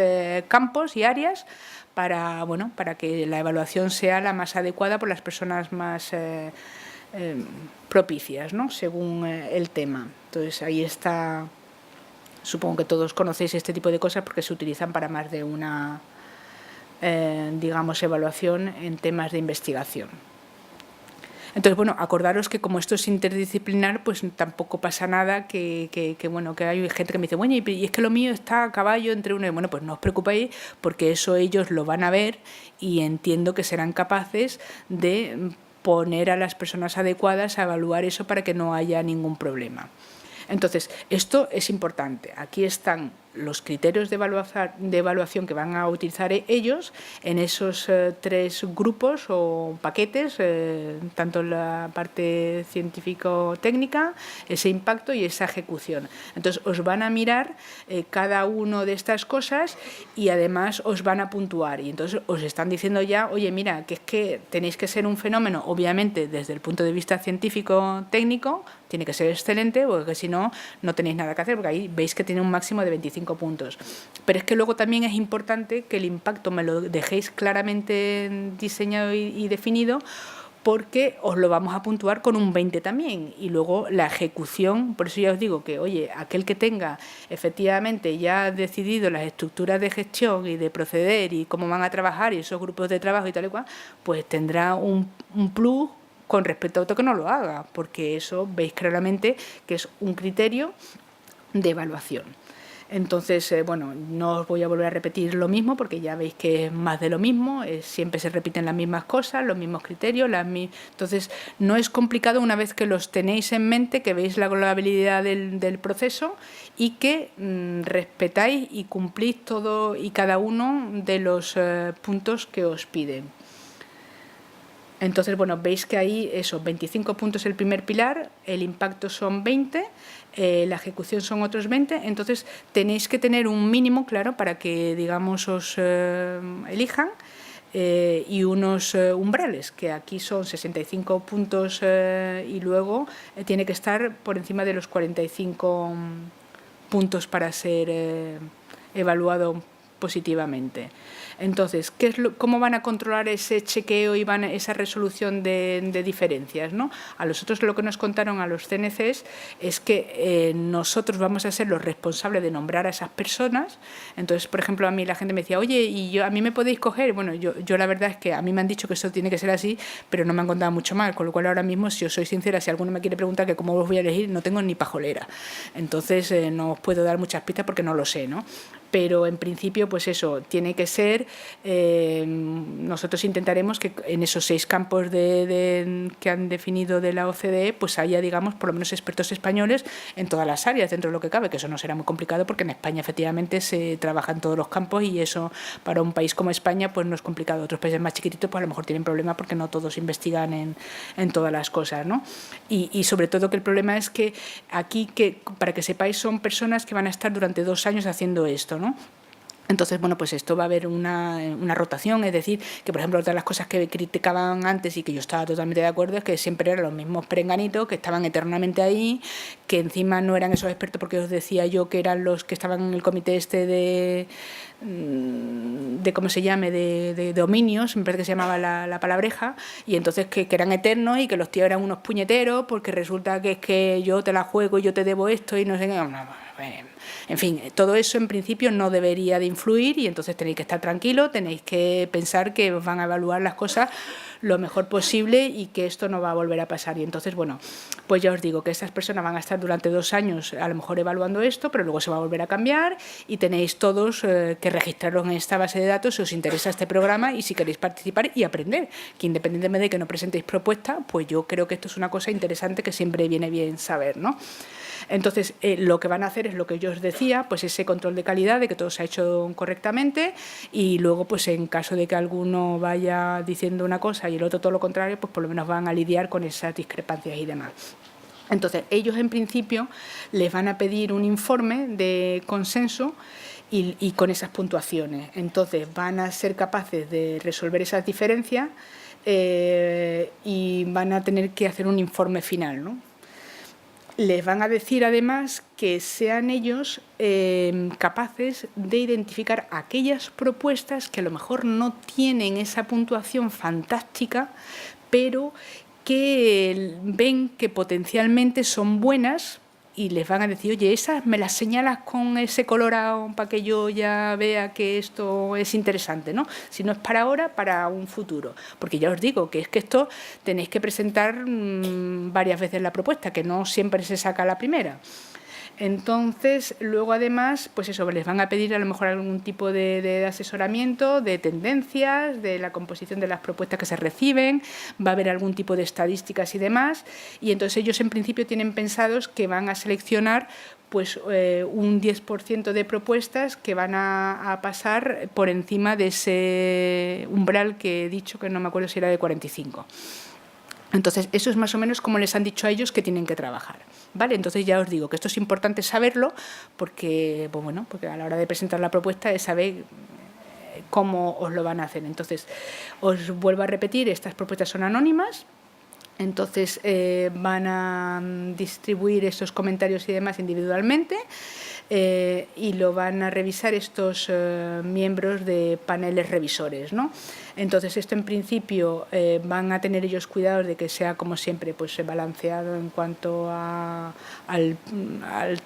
Speaker 1: campos y áreas para, bueno, para que la evaluación sea la más adecuada por las personas más propicias, ¿no? Según el tema. Entonces ahí está, supongo que todos conocéis este tipo de cosas porque se utilizan para más de una, digamos, evaluación en temas de investigación. Entonces, bueno, acordaros que como esto es interdisciplinar, pues tampoco pasa nada bueno, que hay gente que me dice, bueno, y es que lo mío está a caballo entre uno y bueno, pues no os preocupéis porque eso ellos lo van a ver y entiendo que serán capaces de poner a las personas adecuadas a evaluar eso para que no haya ningún problema. Entonces, esto es importante. Aquí están los criterios de evaluación que van a utilizar ellos en esos 3 grupos o paquetes, tanto la parte científico-técnica, ese impacto y esa ejecución. Entonces, os van a mirar cada una de estas cosas y además os van a puntuar. Y entonces os están diciendo ya, oye, mira, que es que tenéis que ser un fenómeno, obviamente, desde el punto de vista científico-técnico, tiene que ser excelente, porque si no, no tenéis nada que hacer, porque ahí veis que tiene un máximo de 25 puntos. Pero es que luego también es importante que el impacto me lo dejéis claramente diseñado y definido, porque os lo vamos a puntuar con un 20 también. Y luego la ejecución, por eso ya os digo que, oye, aquel que tenga efectivamente ya decidido las estructuras de gestión y de proceder y cómo van a trabajar y esos grupos de trabajo y tal y cual, pues tendrá un plus con respecto a otro que no lo haga, porque eso veis claramente que es un criterio de evaluación. Entonces, bueno, no os voy a volver a repetir lo mismo porque ya veis que es más de lo mismo, siempre se repiten las mismas cosas, los mismos criterios, entonces no es complicado una vez que los tenéis en mente, que veis la globalidad del proceso y que respetáis y cumplís todo y cada uno de los puntos que os piden. Entonces, bueno, veis que ahí, 25 puntos el primer pilar, el impacto son 20, la ejecución son otros 20, entonces tenéis que tener un mínimo, claro, para que, digamos, os elijan, y unos umbrales, que aquí son 65 puntos y luego tiene que estar por encima de los 45 puntos para ser evaluado positivamente. Entonces, ¿cómo van a controlar ese chequeo y esa resolución de diferencias, ¿no? A nosotros lo que nos contaron a los CNCs es que nosotros vamos a ser los responsables de nombrar a esas personas. Entonces, por ejemplo, a mí la gente me decía, oye, ¿y a mí me podéis coger? Bueno, yo la verdad es que a mí me han dicho que eso tiene que ser así, pero no me han contado mucho más, con lo cual ahora mismo, si os soy sincera, si alguno me quiere preguntar que cómo os voy a elegir, no tengo ni pajolera. Entonces, no os puedo dar muchas pistas porque no lo sé, ¿no? Pero en principio, pues eso, tiene que ser, nosotros intentaremos que en esos 6 campos que han definido de la OCDE, pues haya, digamos, por lo menos expertos españoles en todas las áreas, dentro de lo que cabe, que eso no será muy complicado porque en España efectivamente se trabaja en todos los campos y eso para un país como España pues no es complicado. Otros países más chiquititos pues a lo mejor tienen problemas porque no todos investigan en todas las cosas, ¿no? Y sobre todo que el problema es que aquí, para que sepáis, son personas que van a estar durante 2 años haciendo esto, ¿no? Entonces, bueno, pues esto va a haber una rotación, es decir, que por ejemplo otra de las cosas que criticaban antes y que yo estaba totalmente de acuerdo es que siempre eran los mismos perenganitos que estaban eternamente ahí, que encima no eran esos expertos porque os decía yo que eran los que estaban en el comité de ¿cómo se llame?, de dominios, me parece que se llamaba la palabreja, y entonces que eran eternos y que los tíos eran unos puñeteros porque resulta que es que yo te la juego y yo te debo esto y no sé qué. En fin, todo eso en principio no debería de influir y entonces tenéis que estar tranquilos, tenéis que pensar que os van a evaluar las cosas lo mejor posible y que esto no va a volver a pasar. Y entonces, bueno, pues ya os digo que estas personas van a estar durante 2 años a lo mejor evaluando esto, pero luego se va a volver a cambiar y tenéis todos que registraros en esta base de datos si os interesa este programa y si queréis participar y aprender, que independientemente de que no presentéis propuesta, pues yo creo que esto es una cosa interesante que siempre viene bien saber, ¿no? Entonces, lo que van a hacer es lo que yo os decía, pues ese control de calidad, de que todo se ha hecho correctamente y luego, pues en caso de que alguno vaya diciendo una cosa y el otro todo lo contrario, pues por lo menos van a lidiar con esas discrepancias y demás. Entonces, ellos en principio les van a pedir un informe de consenso y con esas puntuaciones. Entonces, van a ser capaces de resolver esas diferencias y van a tener que hacer un informe final, ¿no? Les van a decir además que sean ellos capaces de identificar aquellas propuestas que a lo mejor no tienen esa puntuación fantástica, pero que ven que potencialmente son buenas y les van a decir, oye, esas me las señalas con ese colorado para que yo ya vea que esto es interesante, ¿no? Si no es para ahora, para un futuro. Porque ya os digo que es que esto tenéis que presentar varias veces la propuesta, que no siempre se saca la primera. Entonces, luego además, pues eso, les van a pedir a lo mejor algún tipo de asesoramiento, de tendencias, de la composición de las propuestas que se reciben, va a haber algún tipo de estadísticas y demás, y entonces ellos en principio tienen pensados que van a seleccionar pues un 10% de propuestas que van a pasar por encima de ese umbral que he dicho, que no me acuerdo si era de 45. Entonces, eso es más o menos como les han dicho a ellos que tienen que trabajar, ¿vale? Entonces, ya os digo que esto es importante saberlo porque, pues bueno, porque a la hora de presentar la propuesta es saber cómo os lo van a hacer. Entonces, os vuelvo a repetir, estas propuestas son anónimas, Entonces van a distribuir estos comentarios y demás individualmente y lo van a revisar estos miembros de paneles revisores, ¿no? Entonces esto en principio van a tener ellos cuidado de que sea como siempre pues balanceado en cuanto al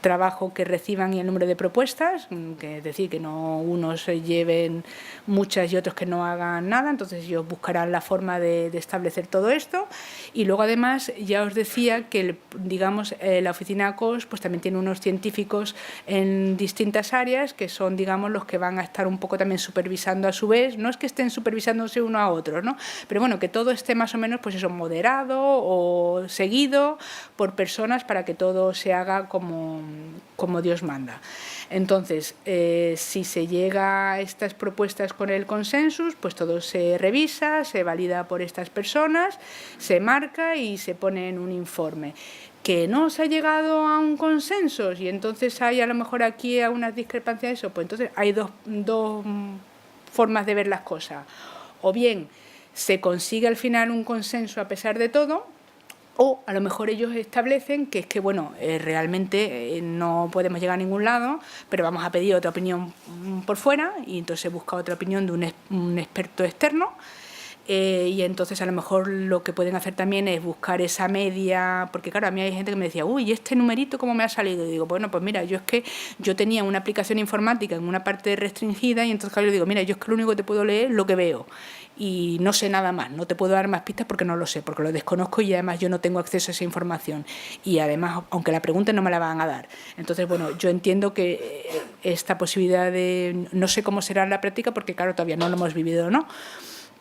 Speaker 1: trabajo que reciban y el número de propuestas, que es decir, que no unos lleven muchas y otros que no hagan nada. Entonces ellos buscarán la forma de establecer todo esto. Y luego además ya os decía que digamos la oficina ACOS pues también tiene unos científicos en distintas áreas que son digamos los que van a estar un poco también supervisando a su vez. No es que estén supervisándose uno a otro, ¿no? Pero bueno, que todo esté más o menos pues eso, moderado o seguido por personas para que todo se haga como Dios manda. Entonces, si se llega a estas propuestas con el consensus, pues todo se revisa, se valida por estas personas, se marca y se pone en un informe. Que no se ha llegado a un consenso y entonces hay a lo mejor aquí unas discrepancias, eso, pues entonces hay dos formas de ver las cosas. O bien se consigue al final un consenso a pesar de todo, o a lo mejor ellos establecen que es que, bueno, realmente no podemos llegar a ningún lado, pero vamos a pedir otra opinión por fuera y entonces se busca otra opinión de un experto externo. Y entonces a lo mejor lo que pueden hacer también es buscar esa media, porque claro, a mí hay gente que me decía, uy, ¿este numerito cómo me ha salido? Y digo, bueno, pues mira, yo es que yo tenía una aplicación informática en una parte restringida y entonces claro, yo digo, mira, yo es que lo único que te puedo leer es lo que veo y no sé nada más, no te puedo dar más pistas porque no lo sé, porque lo desconozco y además yo no tengo acceso a esa información y además, aunque la pregunten, no me la van a dar. Entonces, bueno, yo entiendo que esta posibilidad de, no sé cómo será en la práctica porque claro, todavía no lo hemos vivido, ¿no?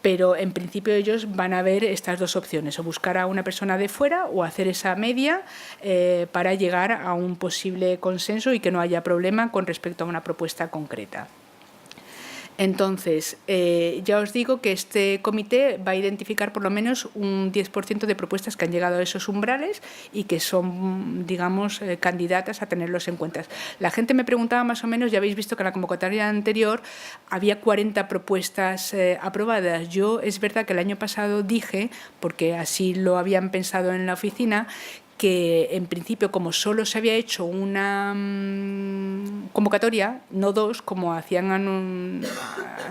Speaker 1: Pero en principio ellos van a ver estas dos opciones, o buscar a una persona de fuera o hacer esa media para llegar a un posible consenso y que no haya problema con respecto a una propuesta concreta. Entonces, ya os digo que este comité va a identificar por lo menos un 10% de propuestas que han llegado a esos umbrales y que son, digamos, candidatas a tenerlos en cuenta. La gente me preguntaba más o menos, ya habéis visto que en la convocatoria anterior había 40 propuestas aprobadas. Yo es verdad que el año pasado dije, porque así lo habían pensado en la oficina, que en principio como solo se había hecho una convocatoria, no dos como hacían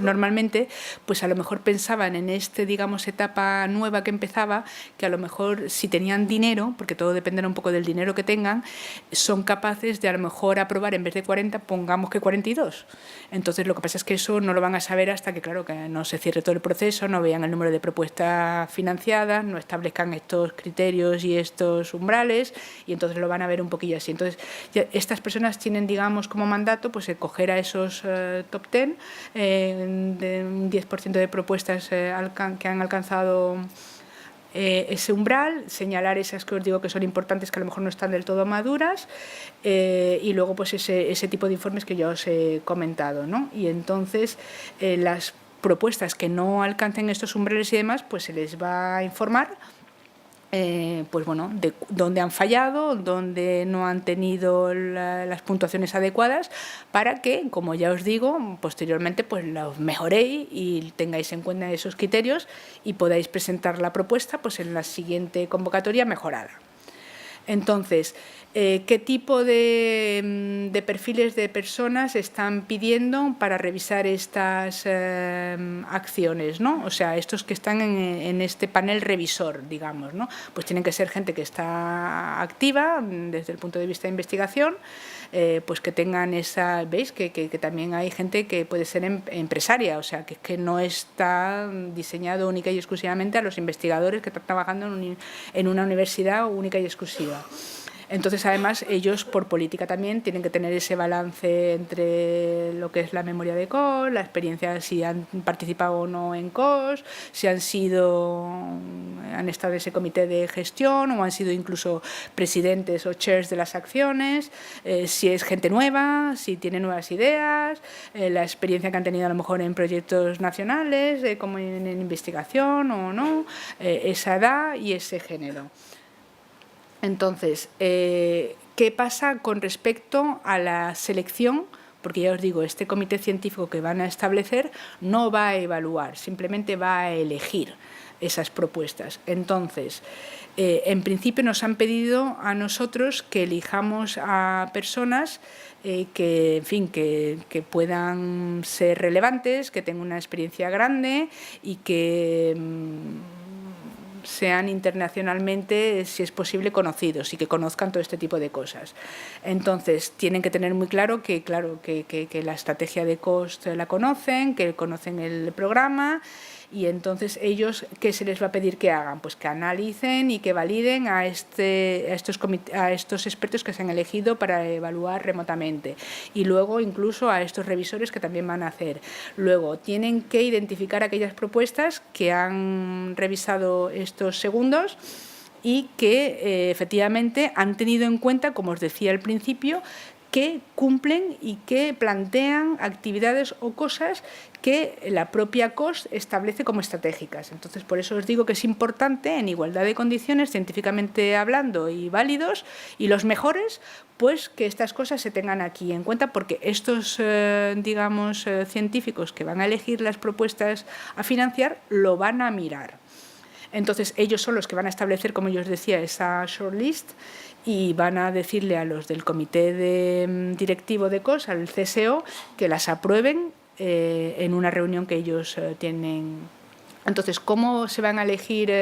Speaker 1: normalmente, pues a lo mejor pensaban en digamos, etapa nueva que empezaba, que a lo mejor si tenían dinero, porque todo dependerá un poco del dinero que tengan, son capaces de a lo mejor aprobar en vez de 40, pongamos que 42. Entonces lo que pasa es que eso no lo van a saber hasta que, claro, que no se cierre todo el proceso, no vean el número de propuestas financiadas, no establezcan estos criterios y estos umbrales, y entonces lo van a ver un poquillo así. Entonces, estas personas tienen, digamos, como mandato pues coger a esos top 10, de un 10% de propuestas que han alcanzado ese umbral, señalar esas que os digo que son importantes, que a lo mejor no están del todo maduras, y luego pues ese tipo de informes que yo os he comentado, ¿no? Y entonces las propuestas que no alcancen estos umbrales y demás, pues se les va a informar pues bueno, de dónde han fallado, dónde no han tenido las puntuaciones adecuadas, para que, como ya os digo, posteriormente pues los mejoréis y tengáis en cuenta esos criterios y podáis presentar la propuesta pues en la siguiente convocatoria mejorada. Entonces, ¿qué tipo de perfiles de personas están pidiendo para revisar estas acciones, ¿no? O sea, estos que están en este panel revisor, digamos, ¿no? Pues tienen que ser gente que está activa desde el punto de vista de investigación, pues que tengan esa, ¿veis? Que también hay gente que puede ser empresaria, o sea, que no está diseñado única y exclusivamente a los investigadores que están trabajando en una universidad única y exclusiva. Entonces, además, ellos por política también tienen que tener ese balance entre lo que es la memoria de COS, la experiencia, si han participado o no en COS, si han estado en ese comité de gestión o han sido incluso presidentes o chairs de las acciones, si es gente nueva, si tiene nuevas ideas, la experiencia que han tenido a lo mejor en proyectos nacionales, como en investigación o no, esa edad y ese género. Entonces, ¿qué pasa con respecto a la selección? porque ya os digo, este comité científico que van a establecer no va a evaluar, simplemente va a elegir esas propuestas. Entonces, en principio nos han pedido a nosotros que elijamos a personas que, en fin, que puedan ser relevantes, que tengan una experiencia grande y que sean internacionalmente, si es posible, conocidos y que conozcan todo este tipo de cosas. Entonces, tienen que tener muy claro que la estrategia de COST la conocen, que conocen el programa. Y entonces ellos, ¿qué se les va a pedir que hagan? Pues que analicen y que validen a estos expertos que se han elegido para evaluar remotamente. Y luego incluso a estos revisores que también van a hacer. Luego tienen que identificar aquellas propuestas que han revisado estos segundos y que efectivamente han tenido en cuenta, como os decía al principio, que cumplen y que plantean actividades o cosas que la propia COST establece como estratégicas. Entonces, por eso os digo que es importante, en igualdad de condiciones, científicamente hablando y válidos, y los mejores, pues que estas cosas se tengan aquí en cuenta, porque estos, digamos, científicos que van a elegir las propuestas a financiar, lo van a mirar. Entonces, ellos son los que van a establecer, como yo os decía, esa shortlist y van a decirle a los del comité directivo de COS, al CSO, que las aprueben en una reunión que ellos tienen. Entonces, ¿cómo se van a elegir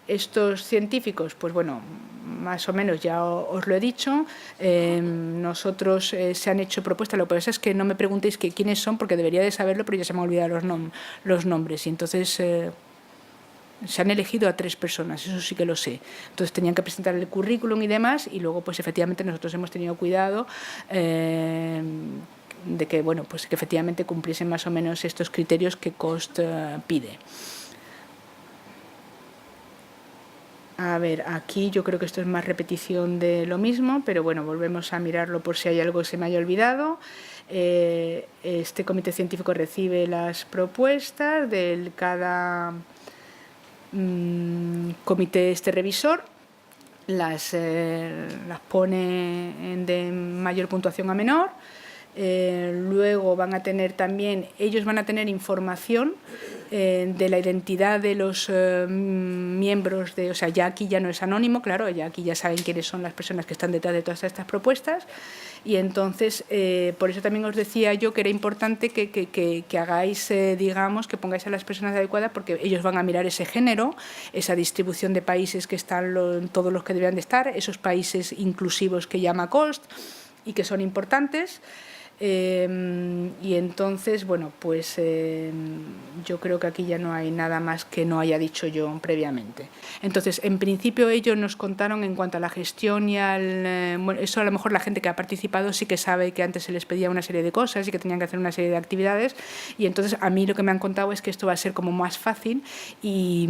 Speaker 1: estos científicos? Pues bueno, más o menos ya os lo he dicho. Nosotros se han hecho propuestas, lo que pasa es que no me preguntéis quiénes son, porque debería de saberlo, pero ya se me han olvidado los nombres. Y entonces se han elegido a 3 personas, eso sí que lo sé. Entonces tenían que presentar el currículum y demás, y luego pues efectivamente nosotros hemos tenido cuidado de que, bueno, pues que efectivamente cumpliesen más o menos estos criterios que COST pide. A ver, aquí yo creo que esto es más repetición de lo mismo, pero bueno, volvemos a mirarlo por si hay algo que se me haya olvidado. Este comité científico recibe las propuestas de cada comité revisor, las pone de mayor puntuación a menor. Luego van a tener también, ellos van a tener información de la identidad de los miembros, o sea, ya aquí ya no es anónimo, claro, ya aquí ya saben quiénes son las personas que están detrás de todas estas propuestas, y entonces por eso también os decía yo que era importante que hagáis, digamos, que pongáis a las personas adecuadas, porque ellos van a mirar ese género, esa distribución de países que están todos los que deberían de estar, esos países inclusivos que llama COST y que son importantes. Y entonces, bueno, pues yo creo que aquí ya no hay nada más que no haya dicho yo previamente. Entonces, en principio ellos nos contaron en cuanto a la gestión y bueno, eso a lo mejor la gente que ha participado sí que sabe que antes se les pedía una serie de cosas y que tenían que hacer una serie de actividades, y entonces a mí lo que me han contado es que esto va a ser como más fácil y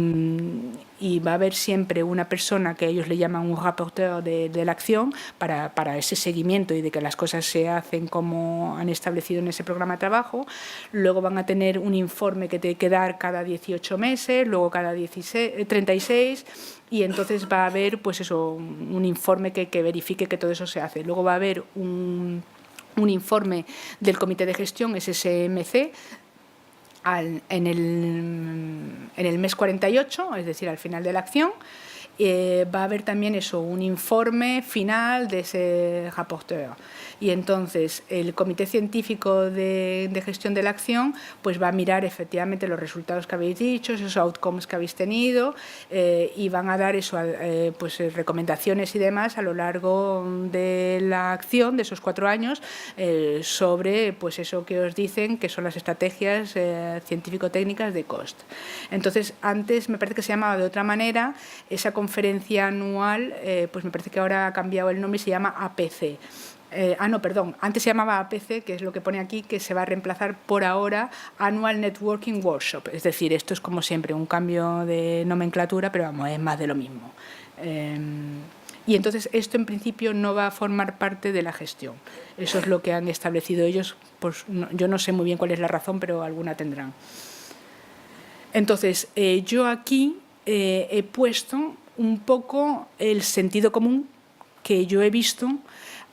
Speaker 1: va a haber siempre una persona que ellos le llaman un rapporteur de la acción para ese seguimiento y de que las cosas se hacen como han establecido en ese programa de trabajo. Luego van a tener un informe que tiene que dar cada 18 meses, luego cada 36, y entonces va a haber pues eso, un informe que verifique que todo eso se hace. Luego va a haber un informe del comité de gestión, SSMC, en el mes 48, es decir, al final de la acción. Va a haber también eso, un informe final de ese rapporteur. Y entonces el comité científico de gestión de la acción pues va a mirar efectivamente los resultados que habéis dicho, esos outcomes que habéis tenido, y van a dar eso, pues recomendaciones y demás a lo largo de la acción de esos 4 años sobre pues eso que os dicen que son las estrategias científico-técnicas de COST. Entonces, antes me parece que se llamaba de otra manera esa conferencia anual, pues me parece que ahora ha cambiado el nombre y se llama APC. No, perdón, antes se llamaba APC, que es lo que pone aquí, que se va a reemplazar por ahora Annual Networking Workshop. Es decir, esto es como siempre un cambio de nomenclatura, pero vamos, es más de lo mismo. Y entonces esto en principio no va a formar parte de la gestión. Eso es lo que han establecido ellos. Pues, yo no sé muy bien cuál es la razón, pero alguna tendrán. Entonces, yo aquí he puesto un poco el sentido común que yo he visto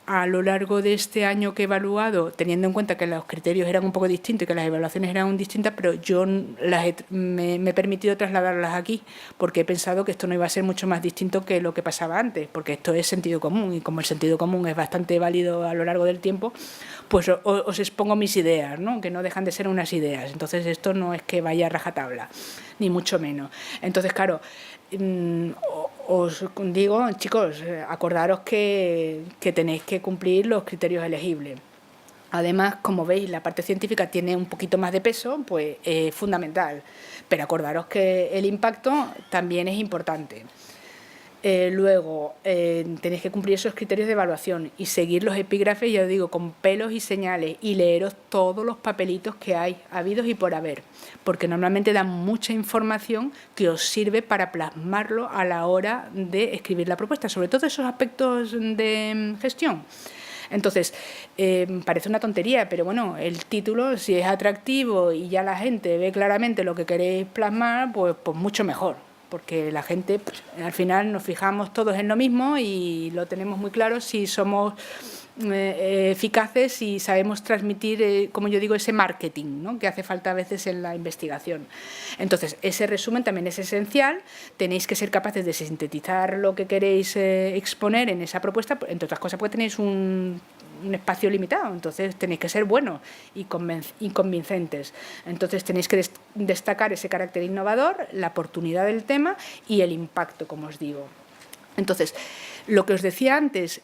Speaker 1: a lo largo de este año que he evaluado, teniendo en cuenta que los criterios eran un poco distintos y que las evaluaciones eran distintas, pero yo me he permitido trasladarlas aquí porque he pensado que esto no iba a ser mucho más distinto que lo que pasaba antes, porque esto es sentido común y como el sentido común es bastante válido a lo largo del tiempo, pues os expongo mis ideas, ¿no? Que no dejan de ser unas ideas. Entonces esto no es que vaya a rajatabla, ni mucho menos. Entonces, claro, os digo, chicos, acordaros que tenéis que cumplir los criterios elegibles. Además, como veis, la parte científica tiene un poquito más de peso, pues es fundamental. Pero acordaros que el impacto también es importante. Luego, tenéis que cumplir esos criterios de evaluación y seguir los epígrafes, ya os digo, con pelos y señales, y leeros todos los papelitos que hay, habidos y por haber, porque normalmente dan mucha información que os sirve para plasmarlo a la hora de escribir la propuesta, sobre todo esos aspectos de gestión. Entonces, parece una tontería, pero bueno, el título, si es atractivo y ya la gente ve claramente lo que queréis plasmar, pues mucho mejor. Porque la gente, pues, al final nos fijamos todos en lo mismo y lo tenemos muy claro si somos eficaces y sabemos transmitir, como yo digo, ese marketing, ¿no? Que hace falta a veces en la investigación. Entonces, ese resumen también es esencial. Tenéis que ser capaces de sintetizar lo que queréis exponer en esa propuesta, entre otras cosas porque tenéis un espacio limitado, entonces tenéis que ser buenos y convincentes. Entonces tenéis que destacar ese carácter innovador, la oportunidad del tema y el impacto, como os digo. Entonces, lo que os decía antes,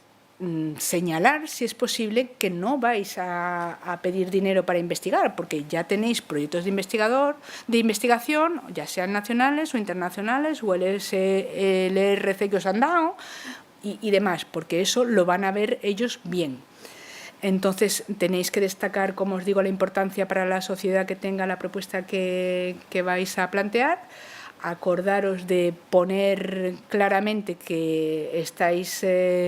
Speaker 1: señalar, si es posible, que no vais a pedir dinero para investigar, porque ya tenéis proyectos de investigación, ya sean nacionales o internacionales, o el ERC que os han dado y demás, porque eso lo van a ver ellos bien. Entonces, tenéis que destacar, como os digo, la importancia para la sociedad que tenga la propuesta que vais a plantear. Acordaros de poner claramente que estáis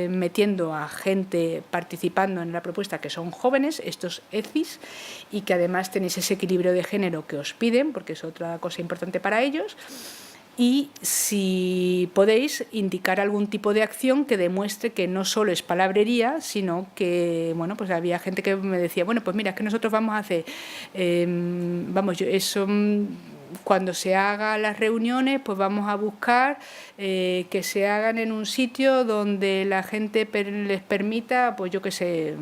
Speaker 1: metiendo a gente participando en la propuesta que son jóvenes, estos ECIs, y que además tenéis ese equilibrio de género que os piden, porque es otra cosa importante para ellos. Y si podéis indicar algún tipo de acción que demuestre que no solo es palabrería, sino que, bueno, pues había gente que me decía, bueno, pues mira, es que nosotros vamos a hacer, cuando se hagan las reuniones, pues vamos a buscar que se hagan en un sitio donde la gente les permita, pues yo qué sé,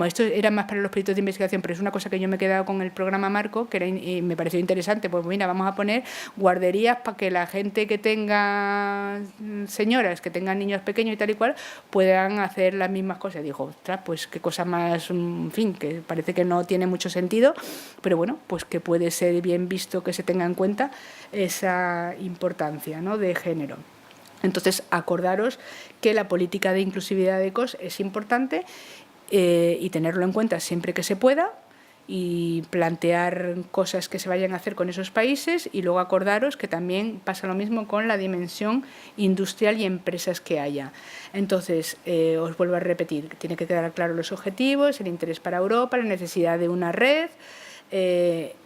Speaker 1: esto era más para los proyectos de investigación, pero es una cosa que yo me he quedado con el programa Marco, que y me pareció interesante, pues mira, vamos a poner guarderías para que la gente que tenga señoras, que tengan niños pequeños y tal y cual, puedan hacer las mismas cosas. Dijo, ostras, pues qué cosa más, en fin, que parece que no tiene mucho sentido, pero bueno, pues que puede ser bien visto que se tenga en cuenta esa importancia, ¿no?, de género. Entonces, acordaros que la política de inclusividad de ECOS es importante y tenerlo en cuenta siempre que se pueda y plantear cosas que se vayan a hacer con esos países, y luego acordaros que también pasa lo mismo con la dimensión industrial y empresas que haya. Entonces, os vuelvo a repetir, tiene que quedar claro los objetivos, el interés para Europa, la necesidad de una red,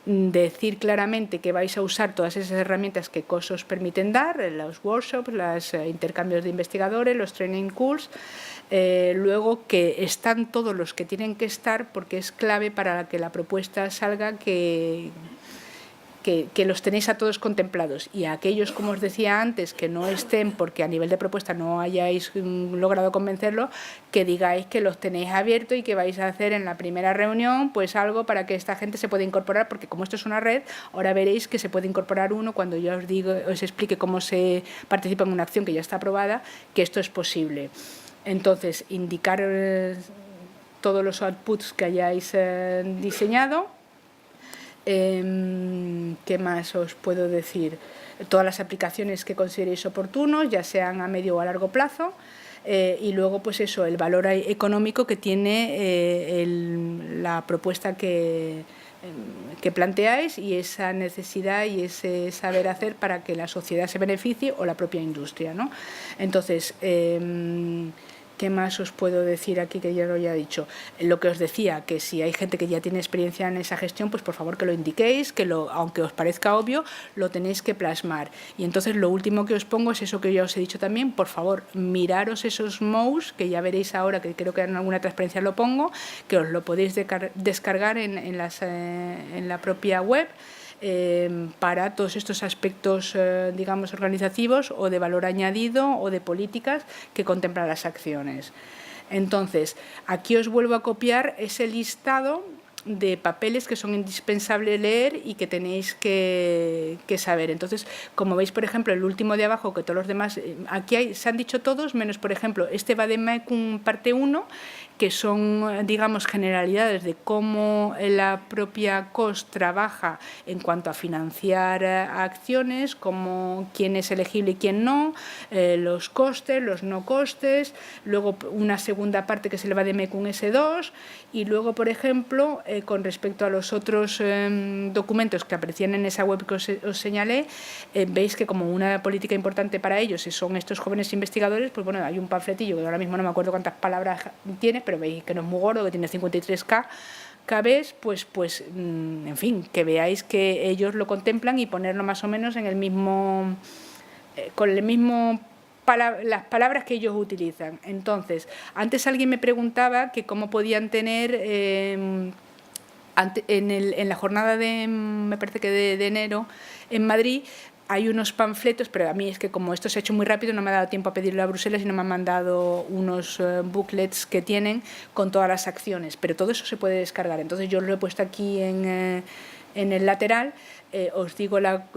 Speaker 1: decir claramente que vais a usar todas esas herramientas que ECOS os permiten dar, los workshops, los intercambios de investigadores, los training calls, luego que están todos los que tienen que estar, porque es clave para que la propuesta salga que los tenéis a todos contemplados, y a aquellos, como os decía antes, que no estén porque a nivel de propuesta no hayáis logrado convencerlos, que digáis que los tenéis abiertos y que vais a hacer en la primera reunión pues algo para que esta gente se pueda incorporar, porque como esto es una red, ahora veréis que se puede incorporar uno cuando yo os explique cómo se participa en una acción que ya está aprobada, que esto es posible. Entonces, indicar todos los outputs que hayáis diseñado. ¿Qué más os puedo decir? Todas las aplicaciones que consideréis oportunos, ya sean a medio o a largo plazo, y luego pues eso, el valor económico que tiene la propuesta que planteáis, y esa necesidad y ese saber hacer para que la sociedad se beneficie o la propia industria, ¿no? Entonces, ¿Qué más os puedo decir aquí que ya lo haya dicho? Lo que os decía, que si hay gente que ya tiene experiencia en esa gestión, pues por favor que lo indiquéis, que aunque os parezca obvio, lo tenéis que plasmar. Y entonces lo último que os pongo es eso que ya os he dicho también, por favor, miraros esos MOUs, que ya veréis ahora, que creo que en alguna transparencia lo pongo, que os lo podéis descargar en la propia web, para todos estos aspectos, digamos, organizativos o de valor añadido o de políticas que contemplan las acciones. Entonces, aquí os vuelvo a copiar ese listado de papeles que son indispensables leer y que tenéis que saber. Entonces, como veis, por ejemplo, el último de abajo, que todos los demás, aquí se han dicho todos, menos, por ejemplo, este Vademecum parte 1, que son, digamos, generalidades de cómo la propia COS trabaja en cuanto a financiar acciones, quién es elegible y quién no, los costes, los no costes, luego una segunda parte que es el Vademecum S2, y luego, por ejemplo, con respecto a los otros documentos que aparecían en esa web que os señalé, veis que como una política importante para ellos son estos jóvenes investigadores, pues bueno, hay un panfletillo que ahora mismo no me acuerdo cuántas palabras tiene, pero veis que no es muy gordo, que tiene 53 kb, pues en fin, que veáis que ellos lo contemplan y ponerlo más o menos en el mismo, con el mismo las palabras que ellos utilizan. Entonces, antes alguien me preguntaba que cómo podían tener en la jornada de, me parece que de enero, en Madrid, hay unos panfletos, pero a mí es que como esto se ha hecho muy rápido no me ha dado tiempo a pedirlo a Bruselas y no me han mandado unos booklets que tienen con todas las acciones, pero todo eso se puede descargar. Entonces yo lo he puesto aquí en el lateral. Os digo la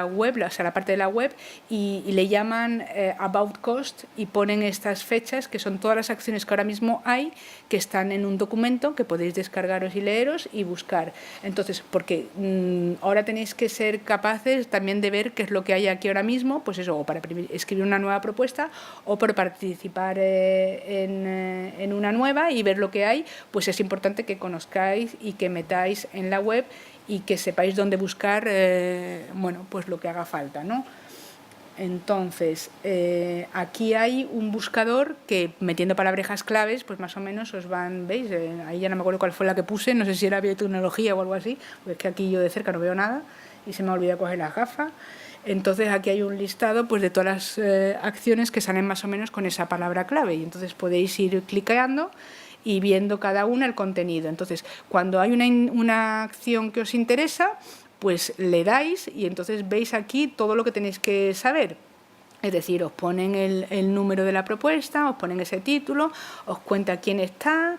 Speaker 1: web, o sea, la parte de la web, y le llaman About Cost y ponen estas fechas, que son todas las acciones que ahora mismo hay, que están en un documento que podéis descargaros y leeros y buscar. Entonces, porque ahora tenéis que ser capaces también de ver qué es lo que hay aquí ahora mismo, pues eso, o para escribir una nueva propuesta o para participar en una nueva y ver lo que hay, pues es importante que conozcáis y que metáis en la web y que sepáis dónde buscar, bueno, pues lo que haga falta, ¿no? Entonces, aquí hay un buscador que, metiendo palabrejas claves, pues más o menos os van, ¿veis? Ahí ya no me acuerdo cuál fue la que puse, no sé si era biotecnología o algo así, porque es que aquí yo de cerca no veo nada y se me ha olvidado coger las gafas. Entonces, aquí hay un listado pues de todas las acciones que salen más o menos con esa palabra clave y entonces podéis ir cliqueando y viendo cada una el contenido. Entonces, cuando hay una acción que os interesa, pues le dais y entonces veis aquí todo lo que tenéis que saber. Es decir, os ponen el número de la propuesta, os ponen ese título, os cuenta quién está,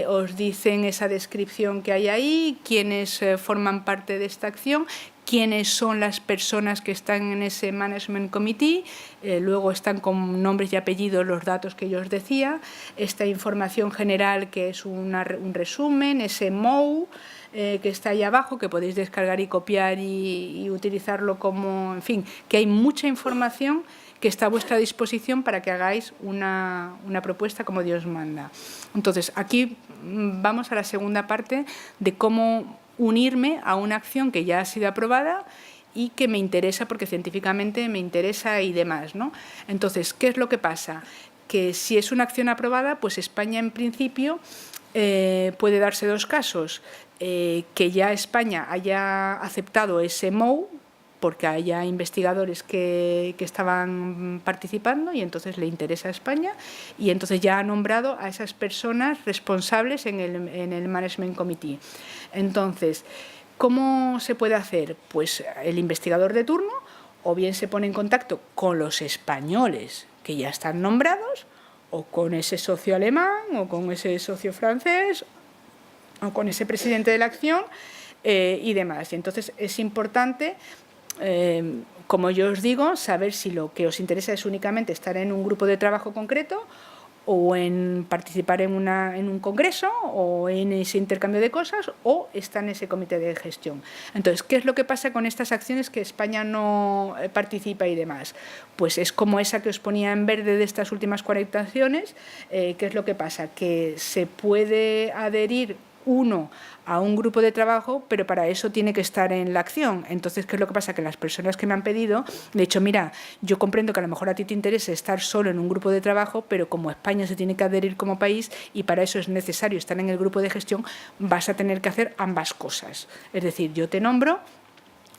Speaker 1: os dicen esa descripción que hay ahí, quiénes forman parte de esta acción, quiénes son las personas que están en ese Management Committee, luego están con nombres y apellidos los datos que yo os decía, esta información general que es un resumen, ese MOU, que está ahí abajo, que podéis descargar y copiar y utilizarlo como, en fin, que hay mucha información que está a vuestra disposición para que hagáis una propuesta como Dios manda. Entonces, aquí vamos a la segunda parte de cómo unirme a una acción que ya ha sido aprobada y que me interesa porque científicamente me interesa y demás, ¿no? Entonces, ¿qué es lo que pasa? Que si es una acción aprobada, pues España en principio puede darse dos casos. Que ya España haya aceptado ese MOU porque haya investigadores que estaban participando y entonces le interesa a España y entonces ya ha nombrado a esas personas responsables en el Management Committee. Entonces, ¿cómo se puede hacer? Pues el investigador de turno o bien se pone en contacto con los españoles que ya están nombrados o con ese socio alemán o con ese socio francés o con ese presidente de la acción y demás. Y entonces es importante, como yo os digo, saber si lo que os interesa es únicamente estar en un grupo de trabajo concreto o en participar en un congreso o en ese intercambio de cosas o está en ese comité de gestión. Entonces, ¿qué es lo que pasa con estas acciones que España no participa y demás? Pues es como esa que os ponía en verde de estas últimas 40 acciones. ¿Qué es lo que pasa? Que se puede adherir uno a un grupo de trabajo, pero para eso tiene que estar en la acción. Entonces, ¿qué es lo que pasa? Que las personas que me han pedido, le he dicho, mira, yo comprendo que a lo mejor a ti te interese estar solo en un grupo de trabajo, pero como España se tiene que adherir como país y para eso es necesario estar en el grupo de gestión, vas a tener que hacer ambas cosas. Es decir, yo te nombro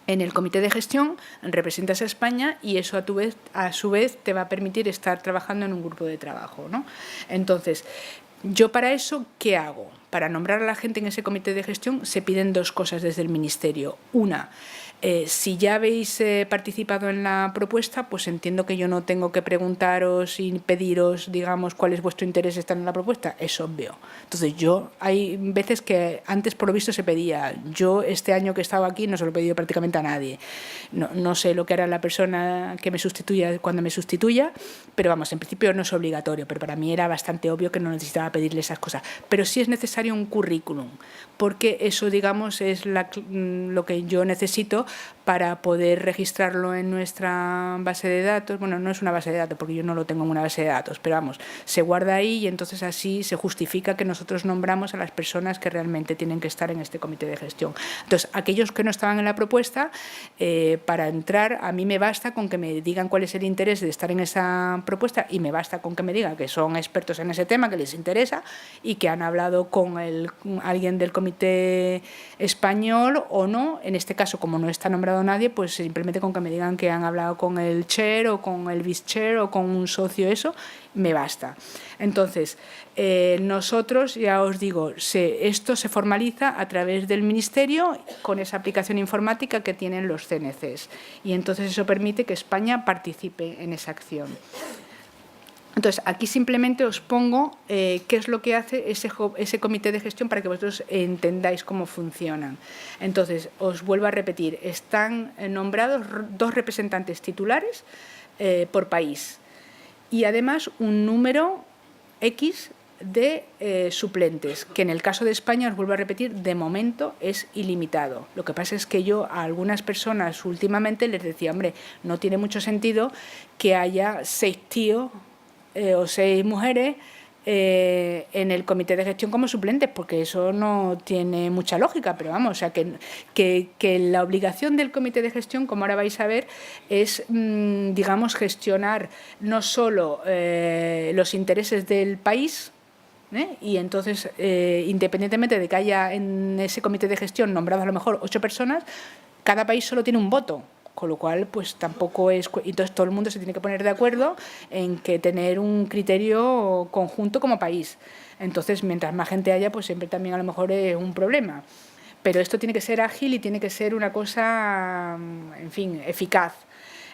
Speaker 1: en el comité de gestión, representas a España y eso a su vez te va a permitir estar trabajando en un grupo de trabajo, ¿no? Entonces, yo para eso, ¿qué hago? Para nombrar a la gente en ese comité de gestión se piden dos cosas desde el Ministerio. Una, si ya habéis participado en la propuesta, pues entiendo que yo no tengo que preguntaros y pediros, digamos, cuál es vuestro interés estar en la propuesta. Es obvio. Entonces, hay veces que antes por lo visto se pedía. Yo este año que he estado aquí no se lo he pedido prácticamente a nadie. No sé lo que hará la persona que me sustituya cuando me sustituya, pero vamos, en principio no es obligatorio, pero para mí era bastante obvio que no necesitaba pedirle esas cosas. Pero sí es necesario un currículum, porque eso, digamos, es lo que yo necesito para poder registrarlo en nuestra base de datos. Bueno, no es una base de datos porque yo no lo tengo en una base de datos, pero vamos, se guarda ahí y entonces así se justifica que nosotros nombramos a las personas que realmente tienen que estar en este comité de gestión. Entonces, aquellos que no estaban en la propuesta, para entrar, a mí me basta con que me digan cuál es el interés de estar en esa propuesta y me basta con que me digan que son expertos en ese tema, que les interesa y que han hablado con alguien del comité español o no. En este caso, como no está nombrado nadie, pues simplemente con que me digan que han hablado con el chair o con el vice chair o con un socio, eso me basta. Entonces, nosotros, ya os digo, esto se formaliza a través del Ministerio con esa aplicación informática que tienen los CNCs y entonces eso permite que España participe en esa acción. Entonces, aquí simplemente os pongo qué es lo que hace ese comité de gestión para que vosotros entendáis cómo funcionan. Entonces, os vuelvo a repetir, están nombrados 2 representantes titulares por país y además un número X de suplentes, que en el caso de España, os vuelvo a repetir, de momento es ilimitado. Lo que pasa es que yo a algunas personas últimamente les decía, hombre, no tiene mucho sentido que haya 6 tíos o 6 mujeres en el comité de gestión como suplentes, porque eso no tiene mucha lógica, pero vamos, o sea, que la obligación del comité de gestión, como ahora vais a ver, es, digamos, gestionar no solo los intereses del país, y entonces, independientemente de que haya en ese comité de gestión nombrados a lo mejor 8 personas, cada país solo tiene un voto. Con lo cual, pues tampoco es... Entonces, todo el mundo se tiene que poner de acuerdo en que tener un criterio conjunto como país. Entonces, mientras más gente haya, pues siempre también a lo mejor es un problema. Pero esto tiene que ser ágil y tiene que ser una cosa, en fin, eficaz.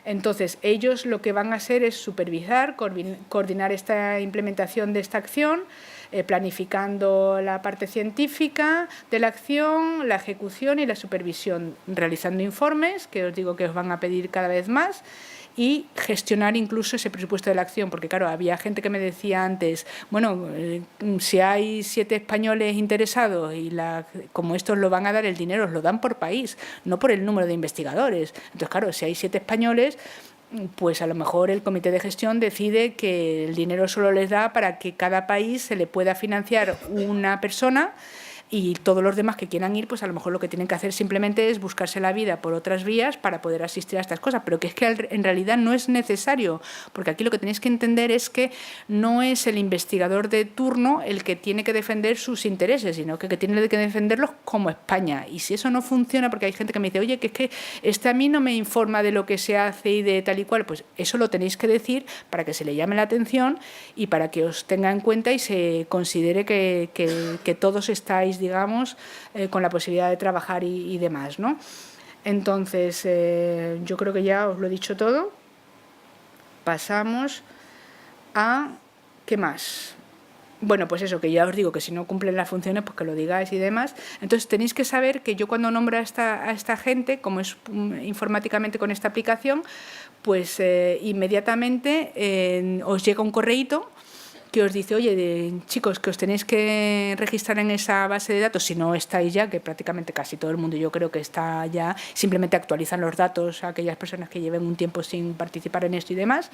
Speaker 1: Entonces, ellos lo que van a hacer es supervisar, coordinar esta implementación de esta acción, planificando la parte científica de la acción, la ejecución y la supervisión, realizando informes, que os digo que os van a pedir cada vez más, y gestionar incluso ese presupuesto de la acción, porque claro, había gente que me decía antes, bueno, si hay 7 españoles interesados y como estos lo van a dar, el dinero os lo dan por país, no por el número de investigadores. Entonces, claro, si hay 7 españoles, pues a lo mejor el comité de gestión decide que el dinero solo les da para que cada país se le pueda financiar una persona y todos los demás que quieran ir, pues a lo mejor lo que tienen que hacer simplemente es buscarse la vida por otras vías para poder asistir a estas cosas, pero que es que en realidad no es necesario, porque aquí lo que tenéis que entender es que no es el investigador de turno el que tiene que defender sus intereses, sino que tiene que defenderlos como España. Y si eso no funciona, porque hay gente que me dice, oye, que es que a mí no me informa de lo que se hace y de tal y cual, pues eso lo tenéis que decir para que se le llame la atención y para que os tenga en cuenta y se considere que todos estáis, digamos, con la posibilidad de trabajar y demás, ¿no? Entonces, yo creo que ya os lo he dicho todo. Pasamos a... ¿qué más? Bueno, pues eso, que ya os digo que si no cumplen las funciones, pues que lo digáis y demás. Entonces, tenéis que saber que yo cuando nombro a esta gente, como es informáticamente con esta aplicación, pues inmediatamente os llega un correíto que os dice, oye, chicos, que os tenéis que registrar en esa base de datos, si no estáis ya, que prácticamente casi todo el mundo yo creo que está ya, simplemente actualizan los datos a aquellas personas que lleven un tiempo sin participar en esto y demás,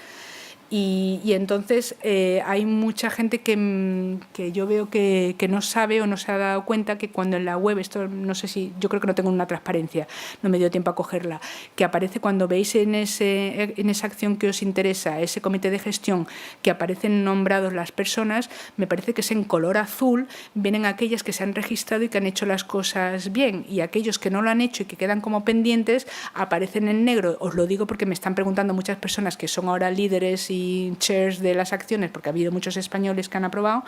Speaker 1: Y entonces hay mucha gente que yo veo que no sabe o no se ha dado cuenta que cuando en la web, esto no sé si, yo creo que no tengo una transparencia, no me dio tiempo a cogerla, que aparece cuando veis en esa acción que os interesa, ese comité de gestión, que aparecen nombrados las personas, me parece que es en color azul, vienen aquellas que se han registrado y que han hecho las cosas bien, y aquellos que no lo han hecho y que quedan como pendientes aparecen en negro. Os lo digo porque me están preguntando muchas personas que son ahora líderes y chairs de las acciones, porque ha habido muchos españoles que han aprobado,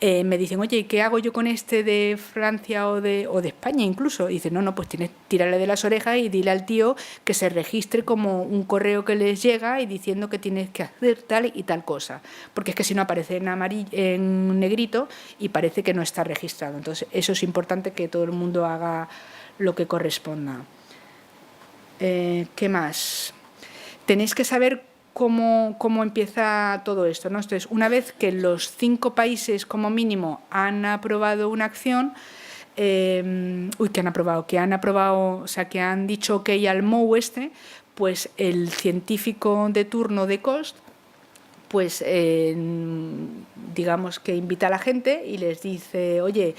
Speaker 1: me dicen, oye, ¿qué hago yo con este de Francia o de España incluso? Y dicen, no, pues tienes, tírale de las orejas y dile al tío que se registre como un correo que les llega y diciendo que tienes que hacer tal y tal cosa, porque es que si no aparece en negrito y parece que no está registrado. Entonces eso es importante, que todo el mundo haga lo que corresponda. ¿Qué más? Tenéis que saber cómo empieza todo esto, ¿no? Entonces, una vez que los 5 países como mínimo han aprobado una acción, que han aprobado, o sea, que han dicho ok al MOU pues el científico de turno de COST, pues digamos que invita a la gente y les dice, oye,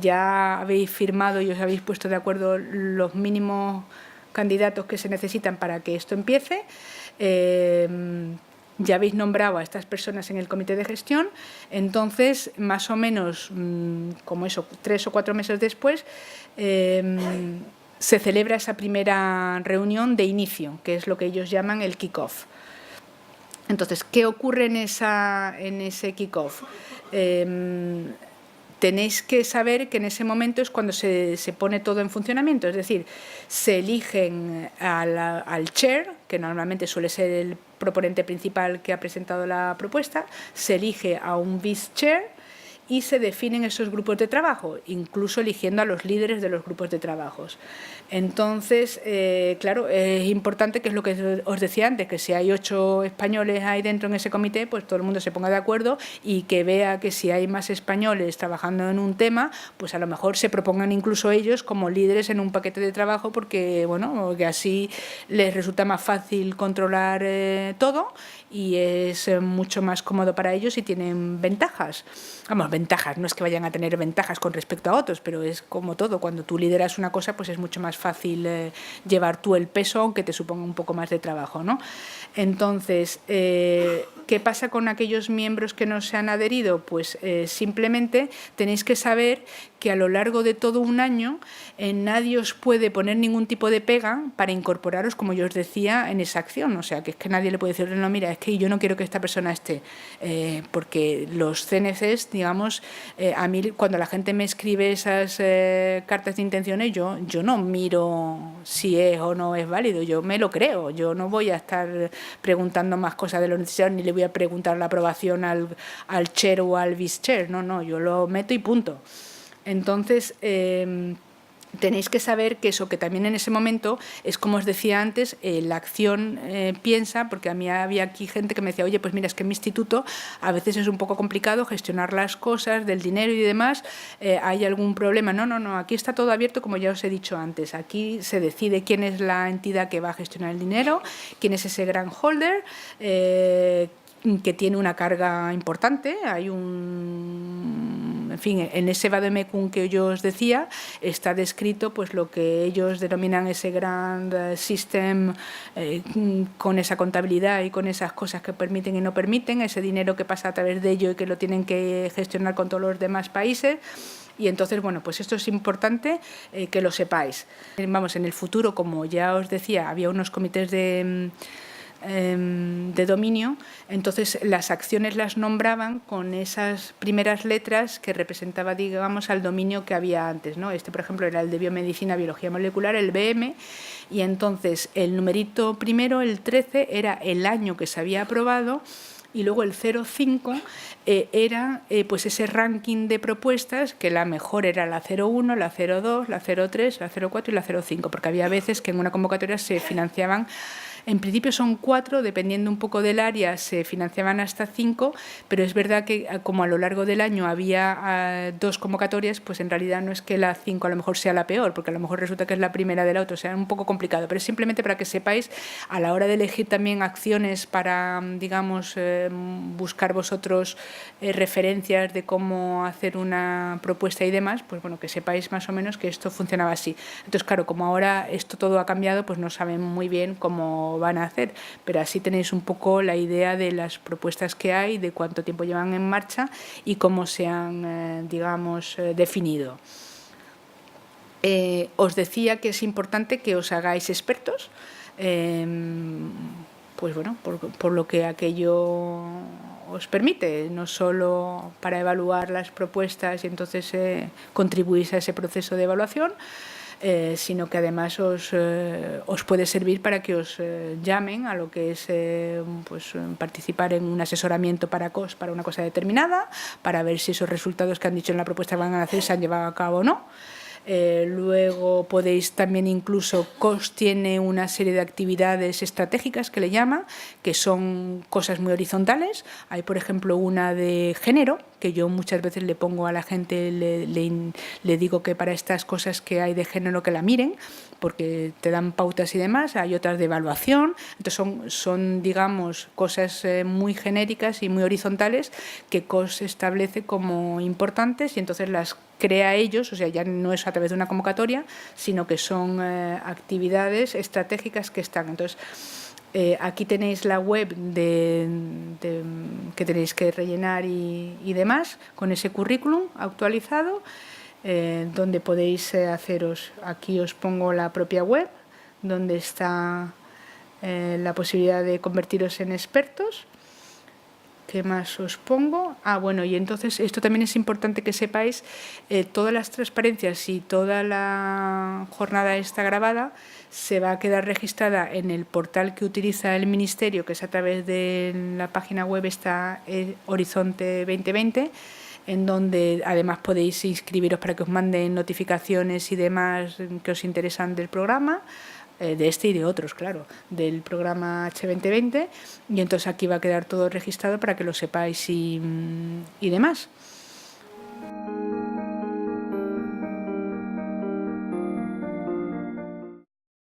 Speaker 1: ya habéis firmado y os habéis puesto de acuerdo los mínimos candidatos que se necesitan para que esto empiece, ya habéis nombrado a estas personas en el comité de gestión, entonces más o menos como eso, 3 o 4 meses después se celebra esa primera reunión de inicio, que es lo que ellos llaman el kick-off. Entonces, ¿qué ocurre en ese kick-off? Tenéis que saber que en ese momento es cuando se pone todo en funcionamiento, es decir, se eligen al chair, que normalmente suele ser el proponente principal que ha presentado la propuesta, se elige a un vice chair y se definen esos grupos de trabajo, incluso eligiendo a los líderes de los grupos de trabajos. Entonces, claro, es importante, que es lo que os decía antes, que si hay 8 españoles ahí dentro en ese comité, pues todo el mundo se ponga de acuerdo y que vea que si hay más españoles trabajando en un tema, pues a lo mejor se propongan incluso ellos como líderes en un paquete de trabajo, porque, bueno, que así les resulta más fácil controlar todo y es mucho más cómodo para ellos y tienen ventajas. Vamos, ventajas, no es que vayan a tener ventajas con respecto a otros, pero es como todo, cuando tú lideras una cosa, pues es mucho más fácil llevar tú el peso, aunque te suponga un poco más de trabajo, ¿no? Entonces, ¿qué pasa con aquellos miembros que no se han adherido? Pues simplemente tenéis que saber que a lo largo de todo un año nadie os puede poner ningún tipo de pega para incorporaros, como yo os decía, en esa acción. O sea, que es que nadie le puede decir, no, mira, es que yo no quiero que esta persona esté, porque los CNCs, digamos, a mí cuando la gente me escribe esas cartas de intenciones, yo no miro si es o no es válido, yo me lo creo, yo no voy a estar preguntando más cosas de lo necesario, ni le voy a preguntar la aprobación al chair o al vice chair, no, yo lo meto y punto. Entonces, tenéis que saber que eso, que también en ese momento es como os decía antes, la acción piensa, porque a mí había aquí gente que me decía, oye, pues mira, es que en mi instituto a veces es un poco complicado gestionar las cosas del dinero y demás, ¿hay algún problema? No, aquí está todo abierto, como ya os he dicho antes, aquí se decide quién es la entidad que va a gestionar el dinero, quién es ese gran holder, que tiene una carga importante, hay en fin, en ese vademecum que yo os decía está descrito pues lo que ellos denominan ese grand system, con esa contabilidad y con esas cosas que permiten y no permiten, ese dinero que pasa a través de ello y que lo tienen que gestionar con todos los demás países. Y entonces, bueno, pues esto es importante que lo sepáis. Vamos, en el futuro, como ya os decía, había unos comités de dominio, entonces las acciones las nombraban con esas primeras letras que representaba, digamos, al dominio que había antes, ¿no? Por ejemplo, era el de biomedicina, biología molecular, el BM, y entonces el numerito primero, el 13, era el año que se había aprobado, y luego el 05 era pues ese ranking de propuestas, que la mejor era la 01, la 02, la 03, la 04 y la 05, porque había veces que en una convocatoria se financiaban En principio son 4, dependiendo un poco del área, se financiaban hasta 5, pero es verdad que como a lo largo del año había 2 convocatorias, pues en realidad no es que la 5 a lo mejor sea la peor, porque a lo mejor resulta que es la primera de la otra, o sea, es un poco complicado, pero es simplemente para que sepáis a la hora de elegir también acciones para, digamos, buscar vosotros referencias de cómo hacer una propuesta y demás, pues bueno, que sepáis más o menos que esto funcionaba así. Entonces, claro, como ahora esto todo ha cambiado, pues no saben muy bien cómo van a hacer, pero así tenéis un poco la idea de las propuestas que hay, de cuánto tiempo llevan en marcha y cómo se han, digamos, definido. Os decía que es importante que os hagáis expertos, pues bueno, por lo que aquello os permite, no solo para evaluar las propuestas y entonces contribuís a ese proceso de evaluación, sino que además os puede servir para que os llamen a lo que es pues, participar en un asesoramiento para una cosa determinada, para ver si esos resultados que han dicho en la propuesta que van a hacer se han llevado a cabo o no. Luego podéis también incluso COS tiene una serie de actividades estratégicas que le llama, que son cosas muy horizontales. Hay, por ejemplo, una de género, que yo muchas veces le pongo a la gente, le digo que para estas cosas que hay de género que la miren, porque te dan pautas y demás. Hay otras de evaluación, entonces son digamos, cosas muy genéricas y muy horizontales que COS establece como importantes y entonces las crea ellos, o sea, ya no es a través de una convocatoria, sino que son actividades estratégicas que están. Entonces, aquí tenéis la web que tenéis que rellenar y demás, con ese currículum actualizado, donde podéis haceros, aquí os pongo la propia web, donde está la posibilidad de convertiros en expertos. ¿Qué más os pongo? Bueno, y entonces esto también es importante que sepáis, todas las transparencias y toda la jornada está grabada, se va a quedar registrada en el portal que utiliza el Ministerio, que es a través de la página web está Horizonte 2020, en donde además podéis inscribiros para que os manden notificaciones y demás que os interesan del programa, de este y de otros, claro, del programa H2020, y entonces aquí va a quedar todo registrado para que lo sepáis y demás.